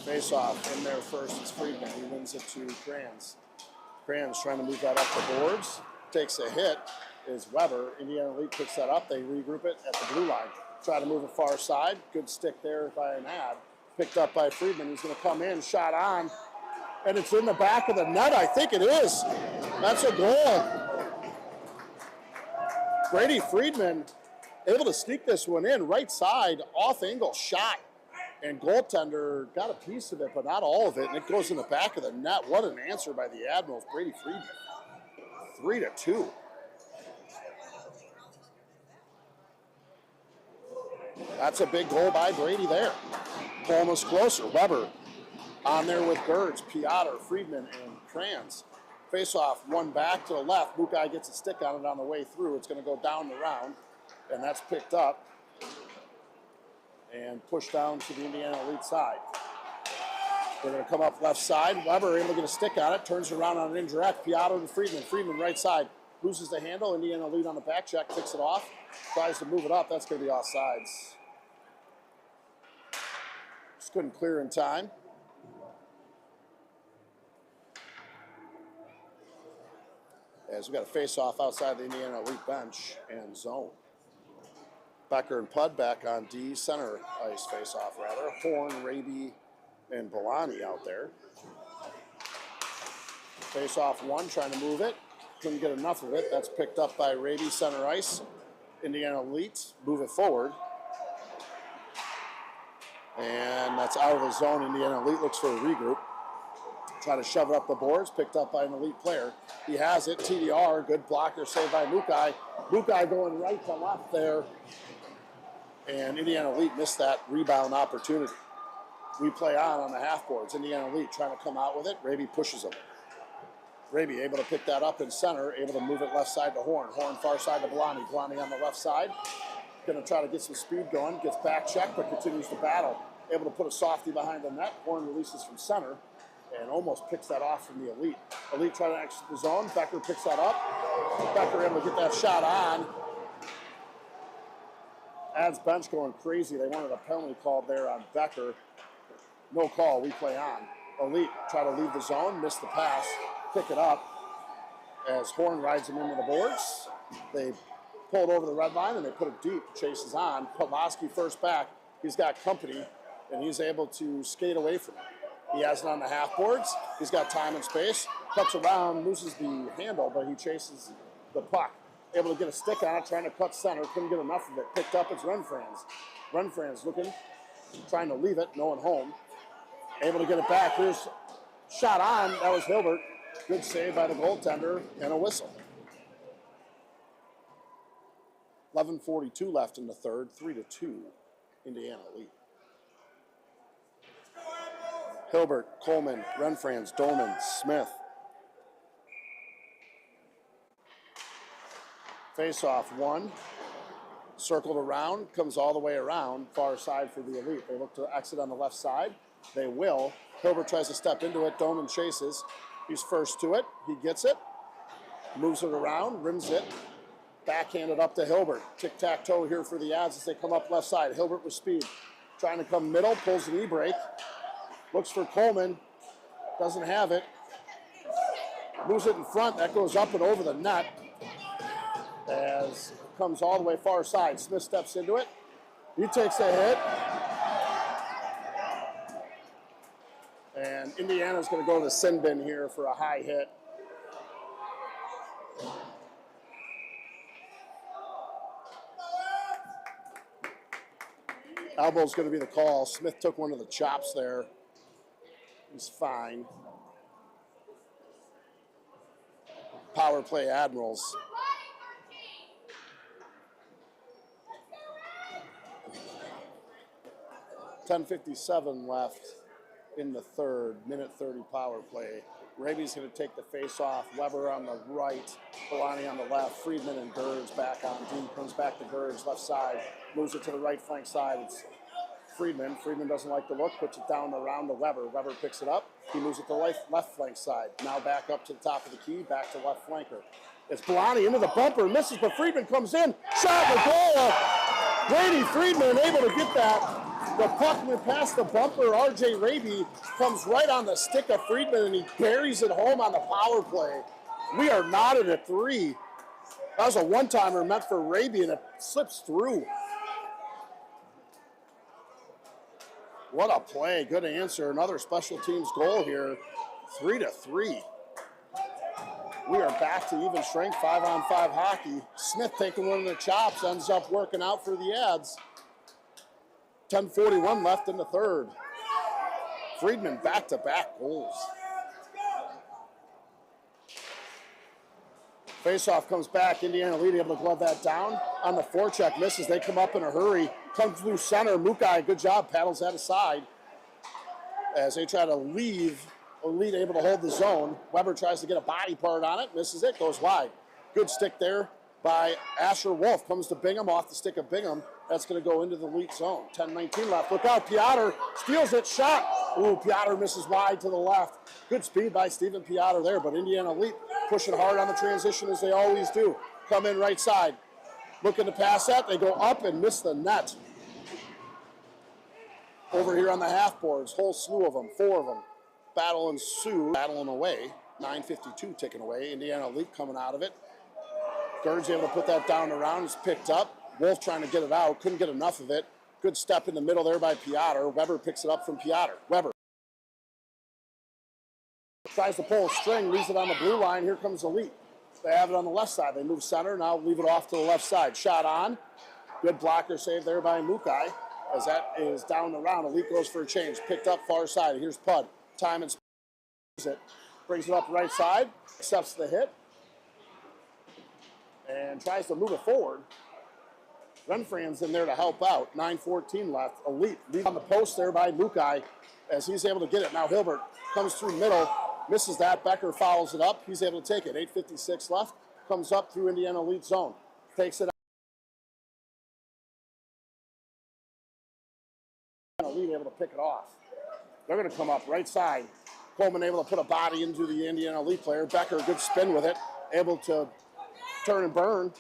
Face-off in there first. It's Friedman. He wins it to Kranz. Kranz trying to move that up the boards. Takes a hit. Is Weber. Indiana Elite picks that up. They regroup it at the blue line. Try to move it far side. Good stick there by an ad. Picked up by Friedman. He's going to come in. Shot on. And it's in the back of the net. I think it is. That's a goal. Brady Friedman able to sneak this one in. Right side. Off angle shot. And goaltender got a piece of it, but not all of it. And it goes in the back of the net. What an answer by the Admirals. Brady Friedman. 3-2. That's a big goal by Brady there. Almost closer. Weber on there with Gerds, Piotr, Friedman, and Kranz. Face-off, one back to the left. Mukai gets a stick on it on the way through. It's going to go down the round, and that's picked up and pushed down to the Indiana Elite side. They're going to come up left side. Weber able to get a stick on it. Turns around on an indirect. Piotr to Friedman. Friedman right side. Loses the handle. Indiana Elite on the back check. Picks it off. Tries to move it up. That's going to be offsides. Just couldn't clear in time. As we got a face-off outside the Indiana Elite bench and zone. Becker and Pudd back on D, center ice face-off rather. Horn, Raby, and Belani out there. Face-off one, trying to move it. Couldn't get enough of it. That's picked up by Raby, center ice. Indiana Elite move it forward. And that's out of the zone. Indiana Elite looks for a regroup. Try to shove it up the boards. Picked up by an Elite player. He has it. TDR. Good blocker saved by Mukai. Mukai going right to left there. And Indiana Elite missed that rebound opportunity. We play on the half boards. Indiana Elite trying to come out with it. Raby pushes him. Raby able to pick that up in center. Able to move it left side to Horn. Horn far side to Belani. Belani on the left side. Going to try to get some speed going. Gets back checked, but continues to battle. Able to put a softie behind the net. Horn releases from center and almost picks that off from the Elite. Elite trying to exit the zone. Becker picks that up. Becker able to get that shot on. Ad's bench going crazy. They wanted a penalty called there on Becker. No call. We play on. Elite try to leave the zone. Miss the pass. Pick it up as Horn rides him into the boards. They pull it over the red line and they put it deep. Chases on. Pawlowski first back. He's got company and he's able to skate away from it. He has it on the half boards. He's got time and space. Cuts around, loses the handle, but he chases the puck. Able to get a stick on it, trying to cut center. Couldn't get enough of it. Picked up, it's Renfranz. Renfranz looking, trying to leave it, no one home. Able to get it back. Here's shot on. That was Hilbert. Good save by the goaltender and a whistle. 11:42 left in the third. 3-2. Indiana lead. Hilbert, Coleman, Renfranz, Dolman, Smith. Face-off one. Circled around, comes all the way around, far side for the Elite. They look to exit on the left side. They will. Hilbert tries to step into it. Dolman chases. He's first to it. He gets it. Moves it around, rims it. Backhanded up to Hilbert. Tic-tac-toe here for the Ads as they come up left side. Hilbert with speed. Trying to come middle, pulls an e-brake. Looks for Coleman. Doesn't have it. Moves it in front. That goes up and over the net. As it comes all the way far side. Smith steps into it. He takes a hit. And Indiana's going to go to the sin bin here for a high hit. Elbow's going to be the call. Smith took one of the chops there. He's fine. Power play Admirals. .10:57 left in the third. Minute 30 power play. Raby's going to take the face off. Weber on the right. Polani on the left. Friedman and Gerds back on D. Comes back to Gerds, left side. Moves it to the right flank side. It's Friedman. Friedman doesn't like the look. Puts it down around to Weber. Weber picks it up. He moves it to left flank side. Now back up to the top of the key. Back to left flanker. It's Polani into the bumper. Misses, but Friedman comes in. Shot the goal. Brady Friedman able to get that. The puck went past the bumper. R.J. Raby comes right on the stick of Friedman, and he buries it home on the power play. We are knotted at 3. That was a one-timer meant for Raby, and it slips through. What a play. Good answer. Another special teams goal here. 3-3. We are back to even strength, 5-on-5 hockey. Smith taking one of the chops, ends up working out for the Ads. 10:41 left in the third. Friedman back-to-back goals. Faceoff comes back. Indiana lead, able to glove that down. On the forecheck, misses. They come up in a hurry. Comes through center. Mukai, good job, paddles that aside. As they try to leave, Elite able to hold the zone. Weber tries to get a body part on it. Misses it, goes wide. Good stick there by Asher Wolf. Comes to Bingham off the stick of Bingham. That's going to go into the Elite zone. 10:19 left. Look out, Piotr steals it, shot. Ooh, Piotr misses wide to the left. Good speed by Stephen Piotr there, but Indiana Elite pushing hard on the transition as they always do. Come in right side. Looking to pass that. They go up and miss the net. Over here on the half boards, whole slew of them, 4 of them. Battle ensues, battling away. 9:52 ticking away. Indiana Elite coming out of it. Gerd's able to put that down around. It's picked up. Wolf trying to get it out. Couldn't get enough of it. Good step in the middle there by Piotr. Weber picks it up from Piotr. Weber tries to pull a string, leaves it on the blue line. Here comes Elite. They have it on the left side. They move center. Now leave it off to the left side. Shot on. Good blocker save there by Mukai. As that is down the round. Elite goes for a change. Picked up far side. Here's Pud. Time and space it. Brings it up right side. Accepts the hit. And tries to move it forward. Renfran's in there to help out. 9:14 left. Elite lead on the post there by Mukai as he's able to get it. Now Hilbert comes through middle. Misses that. Becker follows it up. He's able to take it. 8:56 left. Comes up through Indiana Elite zone. Takes it out. Elite able to pick it off. They're going to come up right side. Coleman able to put a body into the Indiana Elite player. Becker, good spin with it. Able to turn and burn.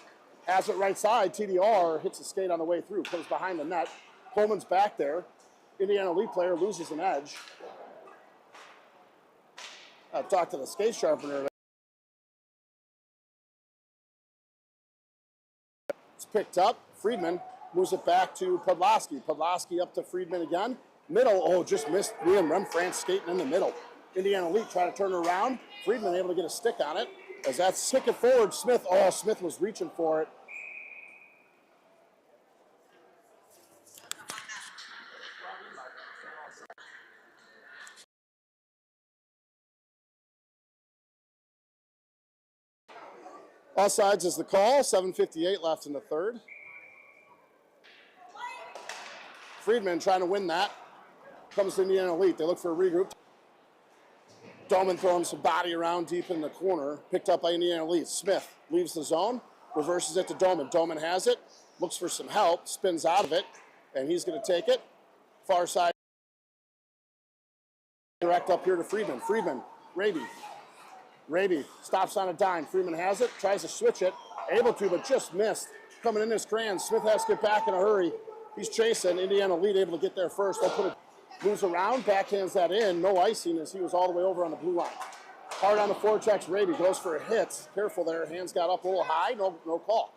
Has it right side. TDR hits a skate on the way through. Comes behind the net. Coleman's back there. Indiana Elite player loses an edge. I've talked to the skate sharpener. It's picked up. Friedman moves it back to Podlosky. Podlosky up to Friedman again. Middle, oh, just missed Liam Remfrance skating in the middle. Indiana Elite trying to turn it around. Friedman able to get a stick on it. As that's kick it forward, Smith. Oh, Smith was reaching for it. Offsides is the call. 7:58 left in the third. Friedman trying to win that. Comes to Indiana Elite. They look for a regroup. Doman throwing some body around deep in the corner. Picked up by Indiana Elite. Smith leaves the zone. Reverses it to Doman. Doman has it. Looks for some help. Spins out of it. And he's going to take it. Far side. Direct up here to Friedman. Friedman. Raby stops on a dime. Freeman has it, tries to switch it, able to, but just missed. Coming in his crayons. Smith has to get back in a hurry. He's chasing. Indiana Elite able to get there first. They'll put it, moves around, backhands that in. No icing as he was all the way over on the blue line. Hard on the forechecks. Raby goes for a hit. Careful there. Hands got up a little high. No call.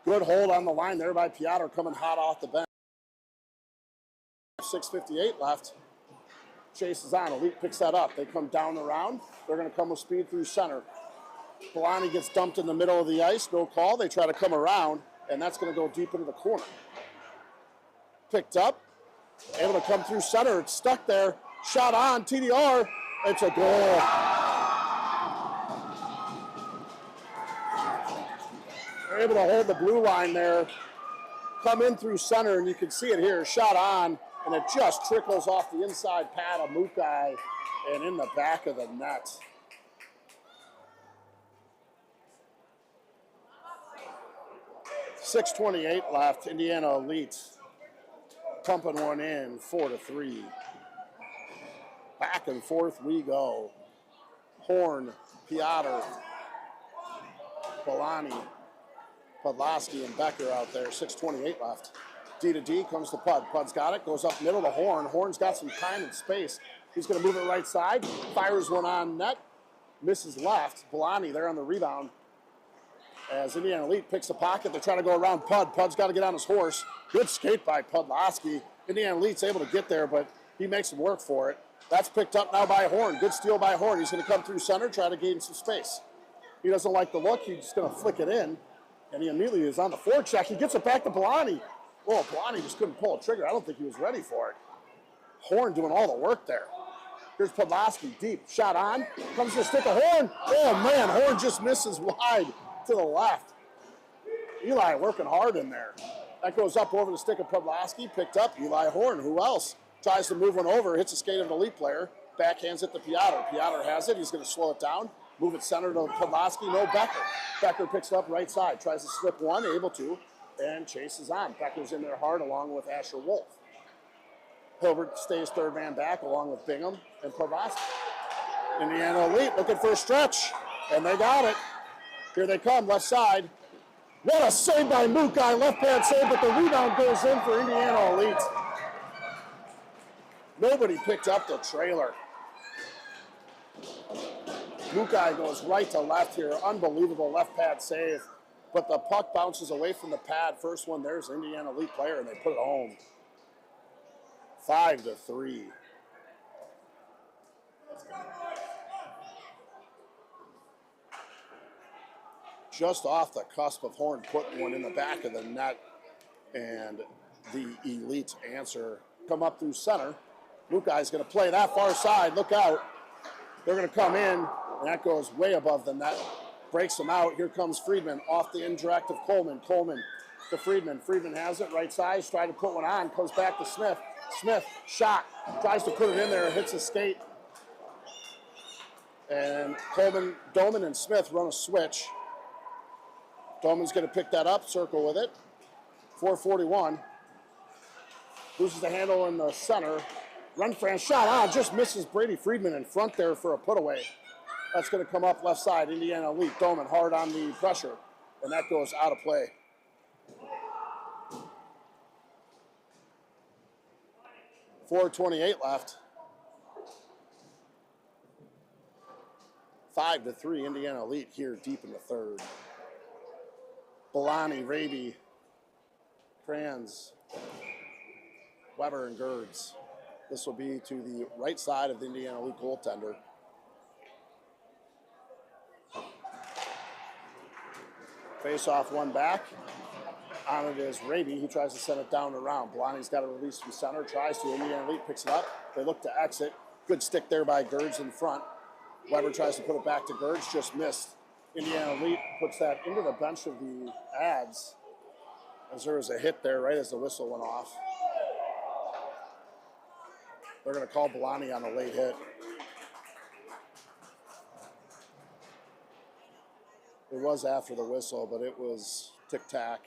Good hold on the line there by Piotr coming hot off the bench. 6:58 left. Chase is on. Elite picks that up. They come down around. They're going to come with speed through center. Polani gets dumped in the middle of the ice. No call. They try to come around, and that's going to go deep into the corner. Picked up. Able to come through center. It's stuck there. Shot on. TDR. It's a goal. They're able to hold the blue line there. Come in through center, and you can see it here. Shot on. And it just trickles off the inside pad of Mukai and in the back of the net. .628 left. Indiana Elite pumping one in, 4-3. Back and forth we go. Horn, Piotr, Polani, Podlasky, and Becker out there. 6:28 left. D to D comes to Pud. Pud's got it, goes up middle to Horn. Horn's got some time and space. He's going to move it right side. Fires one on net. Misses left. Polani there on the rebound. As Indiana Elite picks a pocket, they're trying to go around Pud. Pud's got to get on his horse. Good skate by Podlasky. Indiana Elite's able to get there, but he makes him work for it. That's picked up now by Horn. Good steal by Horn. He's going to come through center, try to gain some space. He doesn't like the look. He's just going to flick it in, and he immediately is on the forecheck. He gets it back to Polani. Oh, Polani just couldn't pull a trigger. I don't think he was ready for it. Horn doing all the work there. Here's Podlasky, deep, shot on. Comes to the stick of Horn. Oh, man, Horn just misses wide to the left. Eli working hard in there. That goes up over the stick of Podlasky, picked up Eli Horn. Who else? Tries to move one over, hits a skate of an Elite player. Backhands it to Piotr. Piotr has it. He's going to slow it down. Move it center to Podlasky. No, Becker. Becker picks it up right side. Tries to slip one, able to. And chases on. Becker's in there hard along with Asher Wolf. Hilbert stays third man back along with Bingham and Podlasky. Indiana Elite looking for a stretch. And they got it. Here they come, left side. What a save by Mukai. Left pad save, but the rebound goes in for Indiana Elite. Nobody picked up the trailer. Mukai goes right to left here. Unbelievable left pad save. But the puck bounces away from the pad. First one, there's Indiana Elite player, and they put it home. 5-3. Just off the cusp of Horn putting one in the back of the net, and the Elite's answer come up through center. Mukai's going to play that far side. Look out. They're going to come in, and that goes way above the net. Breaks them out. Here comes Friedman off the indirect of Coleman. Coleman to Friedman. Friedman has it right side. Trying to put one on. Comes back to Smith. Smith, shot. Tries to put it in there. Hits a skate. And Coleman, Doman, and Smith run a switch. Doman's going to pick that up. Circle with it. 4:41. Loses the handle in the center. Renfran shot on. Just misses Brady Friedman in front there for a put away. That's going to come up left side. Indiana Elite. Doman hard on the pressure. And that goes out of play. .428 left. 5-3 Indiana Elite here deep in the third. Bolani, Raby, Kranz, Weber and Gerds. This will be to the right side of the Indiana Elite goaltender. Face off one back. On it is Raby. He tries to send it down and around. Blani's got a release from center. Tries to. Indiana Elite picks it up. They look to exit. Good stick there by Gerds in front. Weber tries to put it back to Gerds. Just missed. Indiana Elite puts that into the bench of the Ads. As there was a hit there right as the whistle went off. They're going to call Blani on the late hit. It was after the whistle, but it was tic-tac.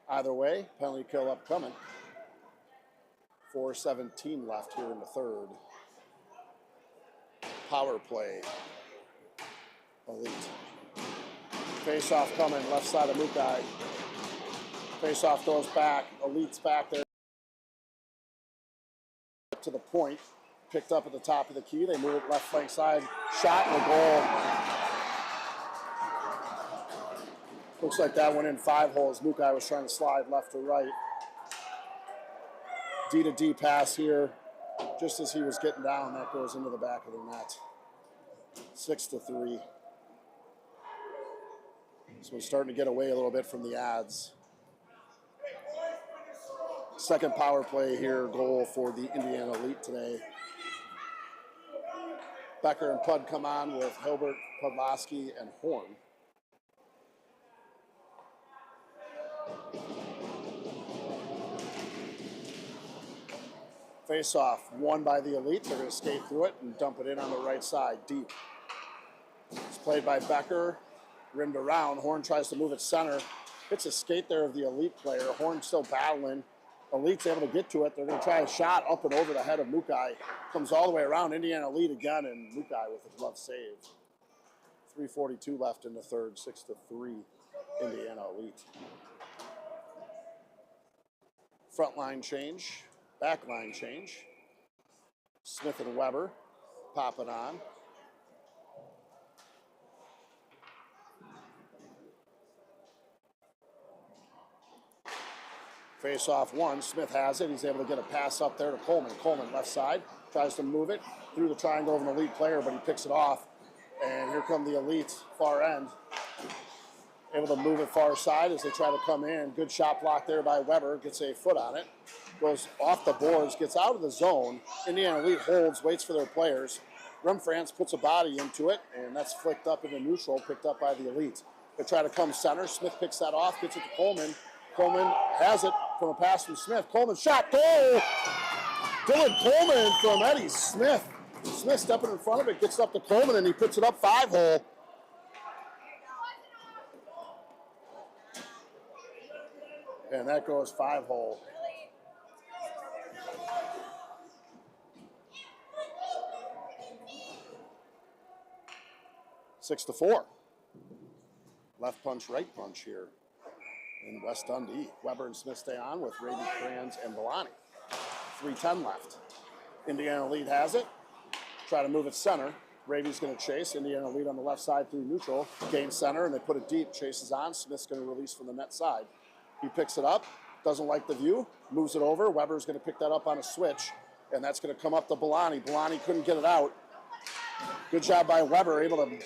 Either way, penalty kill upcoming. 4:17 left here in the third. Power play. Elite. Face-off coming, left side of Mukai. Face-off throws back. Elite's back there to the point. Picked up at the top of the key. They move it left flank side. Shot and a goal. Looks like that went in 5 holes. Mukai was trying to slide left to right. D to D pass here. Just as he was getting down, that goes into the back of the net. 6-3. So we're starting to get away a little bit from the Ads. Second power play here, goal for the Indiana Elite today. Becker and Pud come on with Hilbert, Podlaski, and Horn. Face off, won by the Elite. They're going to skate through it and dump it in on the right side, deep. It's played by Becker, rimmed around. Horn tries to move it center. Hits a skate there of the Elite player. Horn still battling. Elite's able to get to it. They're going to try a shot up and over the head of Mukai. Comes all the way around. Indiana Elite again, and Mukai with a glove save. 3:42 left in the third. 6-3, Indiana Elite. Front line change. Back line change. Smith and Weber pop it on. Face off one. Smith has it. He's able to get a pass up there to Coleman. Coleman left side. Tries to move it through the triangle of an Elite player, but he picks it off. And here come the Elite far end. Able to move it far side as they try to come in. Good shot block there by Weber. Gets a foot on it. Goes off the boards. Gets out of the zone. Indiana Elite holds. Waits for their players. Remfrance puts a body into it. And that's flicked up into neutral. Picked up by the Elite. They try to come center. Smith picks that off. Gets it to Coleman. Coleman has it from a pass from Smith. Coleman shot. Goal! Dylan Coleman from Eddie Smith. Smith stepping in front of it. Gets up to Coleman and he puts it up 5-hole. And that goes 5-hole. Six to 4. Left punch, right punch here in West Dundee. Weber and Smith stay on with Raby, Kranz, and Belani. 3:10 left. Indiana Elite has it. Try to move it center. Raby's going to chase. Indiana Elite on the left side through neutral. Gain center, and they put it deep. Chases on. Smith's going to release from the net side. He picks it up. Doesn't like the view. Moves it over. Weber's going to pick that up on a switch, and that's going to come up to Belani. Belani couldn't get it out. Good job by Weber, able to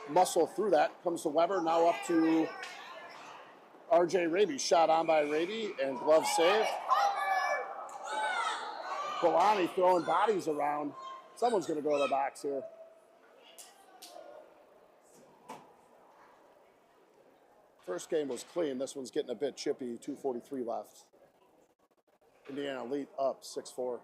muscle through that. Comes to Weber, now up to R.J. Raby. Shot on by Raby, and glove save. Belani throwing bodies around. Someone's going to go to the box here. First game was clean. This one's getting a bit chippy. 2:43 left. Indiana Elite up 6-4.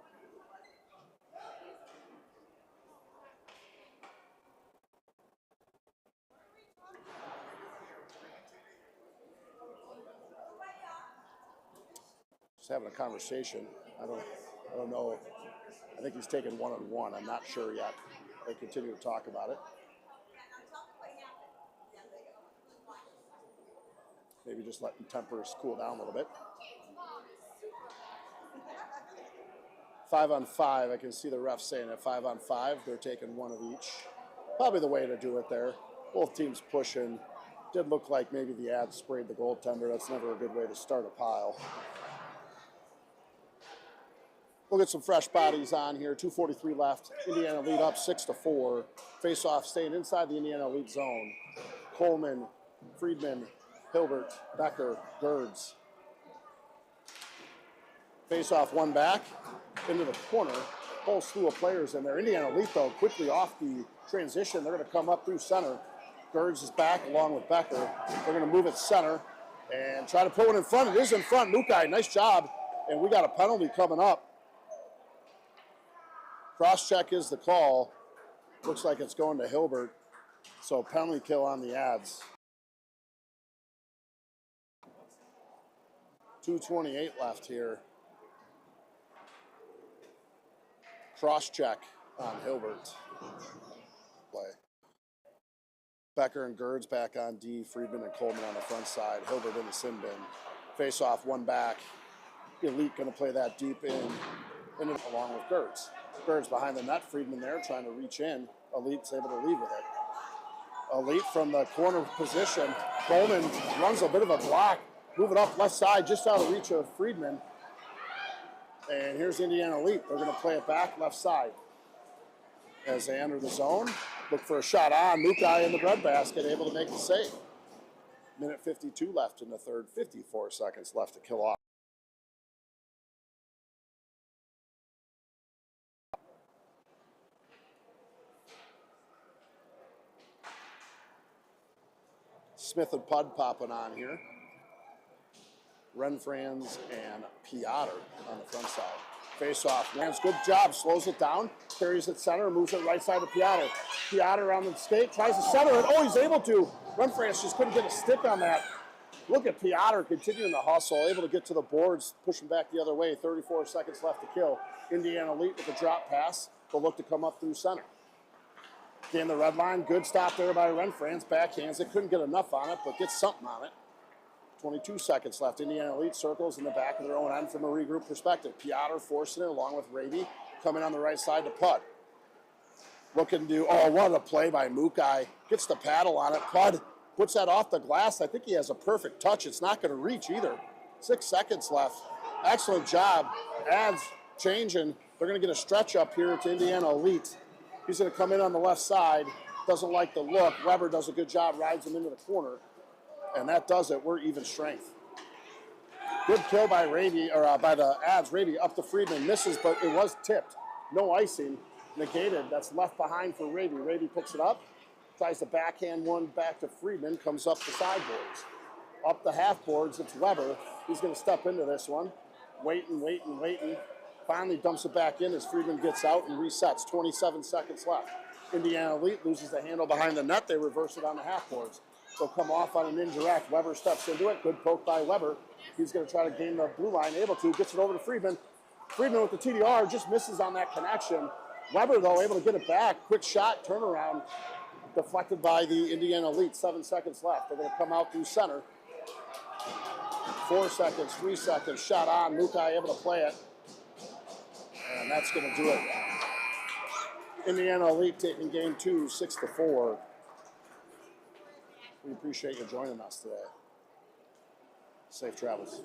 Just having a conversation. I don't know. I think he's taken one-on-one. I'm not sure yet. They continue to talk about it. Maybe just letting tempers cool down a little bit. 5-on-5. I can see the ref saying at 5-on-5, they're taking one of each. Probably the way to do it there. Both teams pushing. Did look like maybe the Ads sprayed the goaltender. That's never a good way to start a pile. We'll get some fresh bodies on here. 2:43 left. Indiana lead up 6-4. Face-off staying inside the Indiana lead zone. Coleman, Friedman, Hilbert, Becker, Gerds. Face-off one back into the corner. Whole slew of players in there. Indiana Elite, though, quickly off the transition. They're going to come up through center. Gerds is back along with Becker. They're going to move it center and try to put one in front. It is in front. Mukai, nice job. And we got a penalty coming up. Cross-check is the call. Looks like it's going to Hilbert. So penalty kill on the Ads. 2:28 left here. Cross-check on Hilbert. Play. Becker and Gerds back on D. Friedman and Coleman on the front side. Hilbert in the sin bin. Face off, one back. Elite going to play that deep in along with Gerds. Gerds behind the net. Friedman there trying to reach in. Elite's able to lead with it. Elite from the corner position. Coleman runs a bit of a block. Move it up left side just out of reach of Friedman. And here's Indiana Elite. They're going to play it back left side. As they enter the zone, look for a shot on. Mukai in the breadbasket, able to make the save. Minute 52 left in the third, 54 seconds left to kill off. Smith and Pud popping on here. Renfrans and Piotr on the front side. Face off. Rans, good job. Slows it down. Carries it center. Moves it right side to Piotr. Piotr on the skate. Tries to center it. Oh, he's able to. Renfrans just couldn't get a stick on that. Look at Piotr continuing the hustle. Able to get to the boards. Pushing back the other way. 34 seconds left to kill. Indiana Elite with a drop pass. They'll look to come up through center. Gain the red line. Good stop there by Renfrans. Backhands it. Couldn't get enough on it, but gets something on it. 22 seconds left. Indiana Elite circles in the back of their own end from a regroup perspective. Piotr forcing it along with Raby. Coming on the right side to Pud. Looking to, what a play by Mukai. Gets the paddle on it. Pud puts that off the glass. I think he has a perfect touch. It's not going to reach either. 6 seconds left. Excellent job. Ads changing. They're going to get a stretch up here to Indiana Elite. He's going to come in on the left side. Doesn't like the look. Weber does a good job. Rides him into the corner. And that does it. We're even strength. Good kill by Raby, or by the Ads. Raby up to Friedman. Misses, but it was tipped. No icing. Negated. That's left behind for Raby. Raby picks it up. Tries to backhand one back to Friedman. Comes up the sideboards. Up the half boards. It's Weber. He's going to step into this one. Waiting. Finally dumps it back in as Friedman gets out and resets. 27 seconds left. Indiana Elite loses the handle behind the net. They reverse it on the half boards. They'll come off on an indirect. Weber steps into it. Good poke by Weber. He's going to try to gain the blue line. Able to. Gets it over to Friedman. Friedman with the TDR. Just misses on that connection. Weber, though, able to get it back. Quick shot. Turnaround. Deflected by the Indiana Elite. 7 seconds left. They're going to come out through center. 4 seconds. 3 seconds. Shot on. Mukai able to play it. And that's going to do it. Indiana Elite taking game 2, 6-4. We appreciate you joining us today. Safe travels.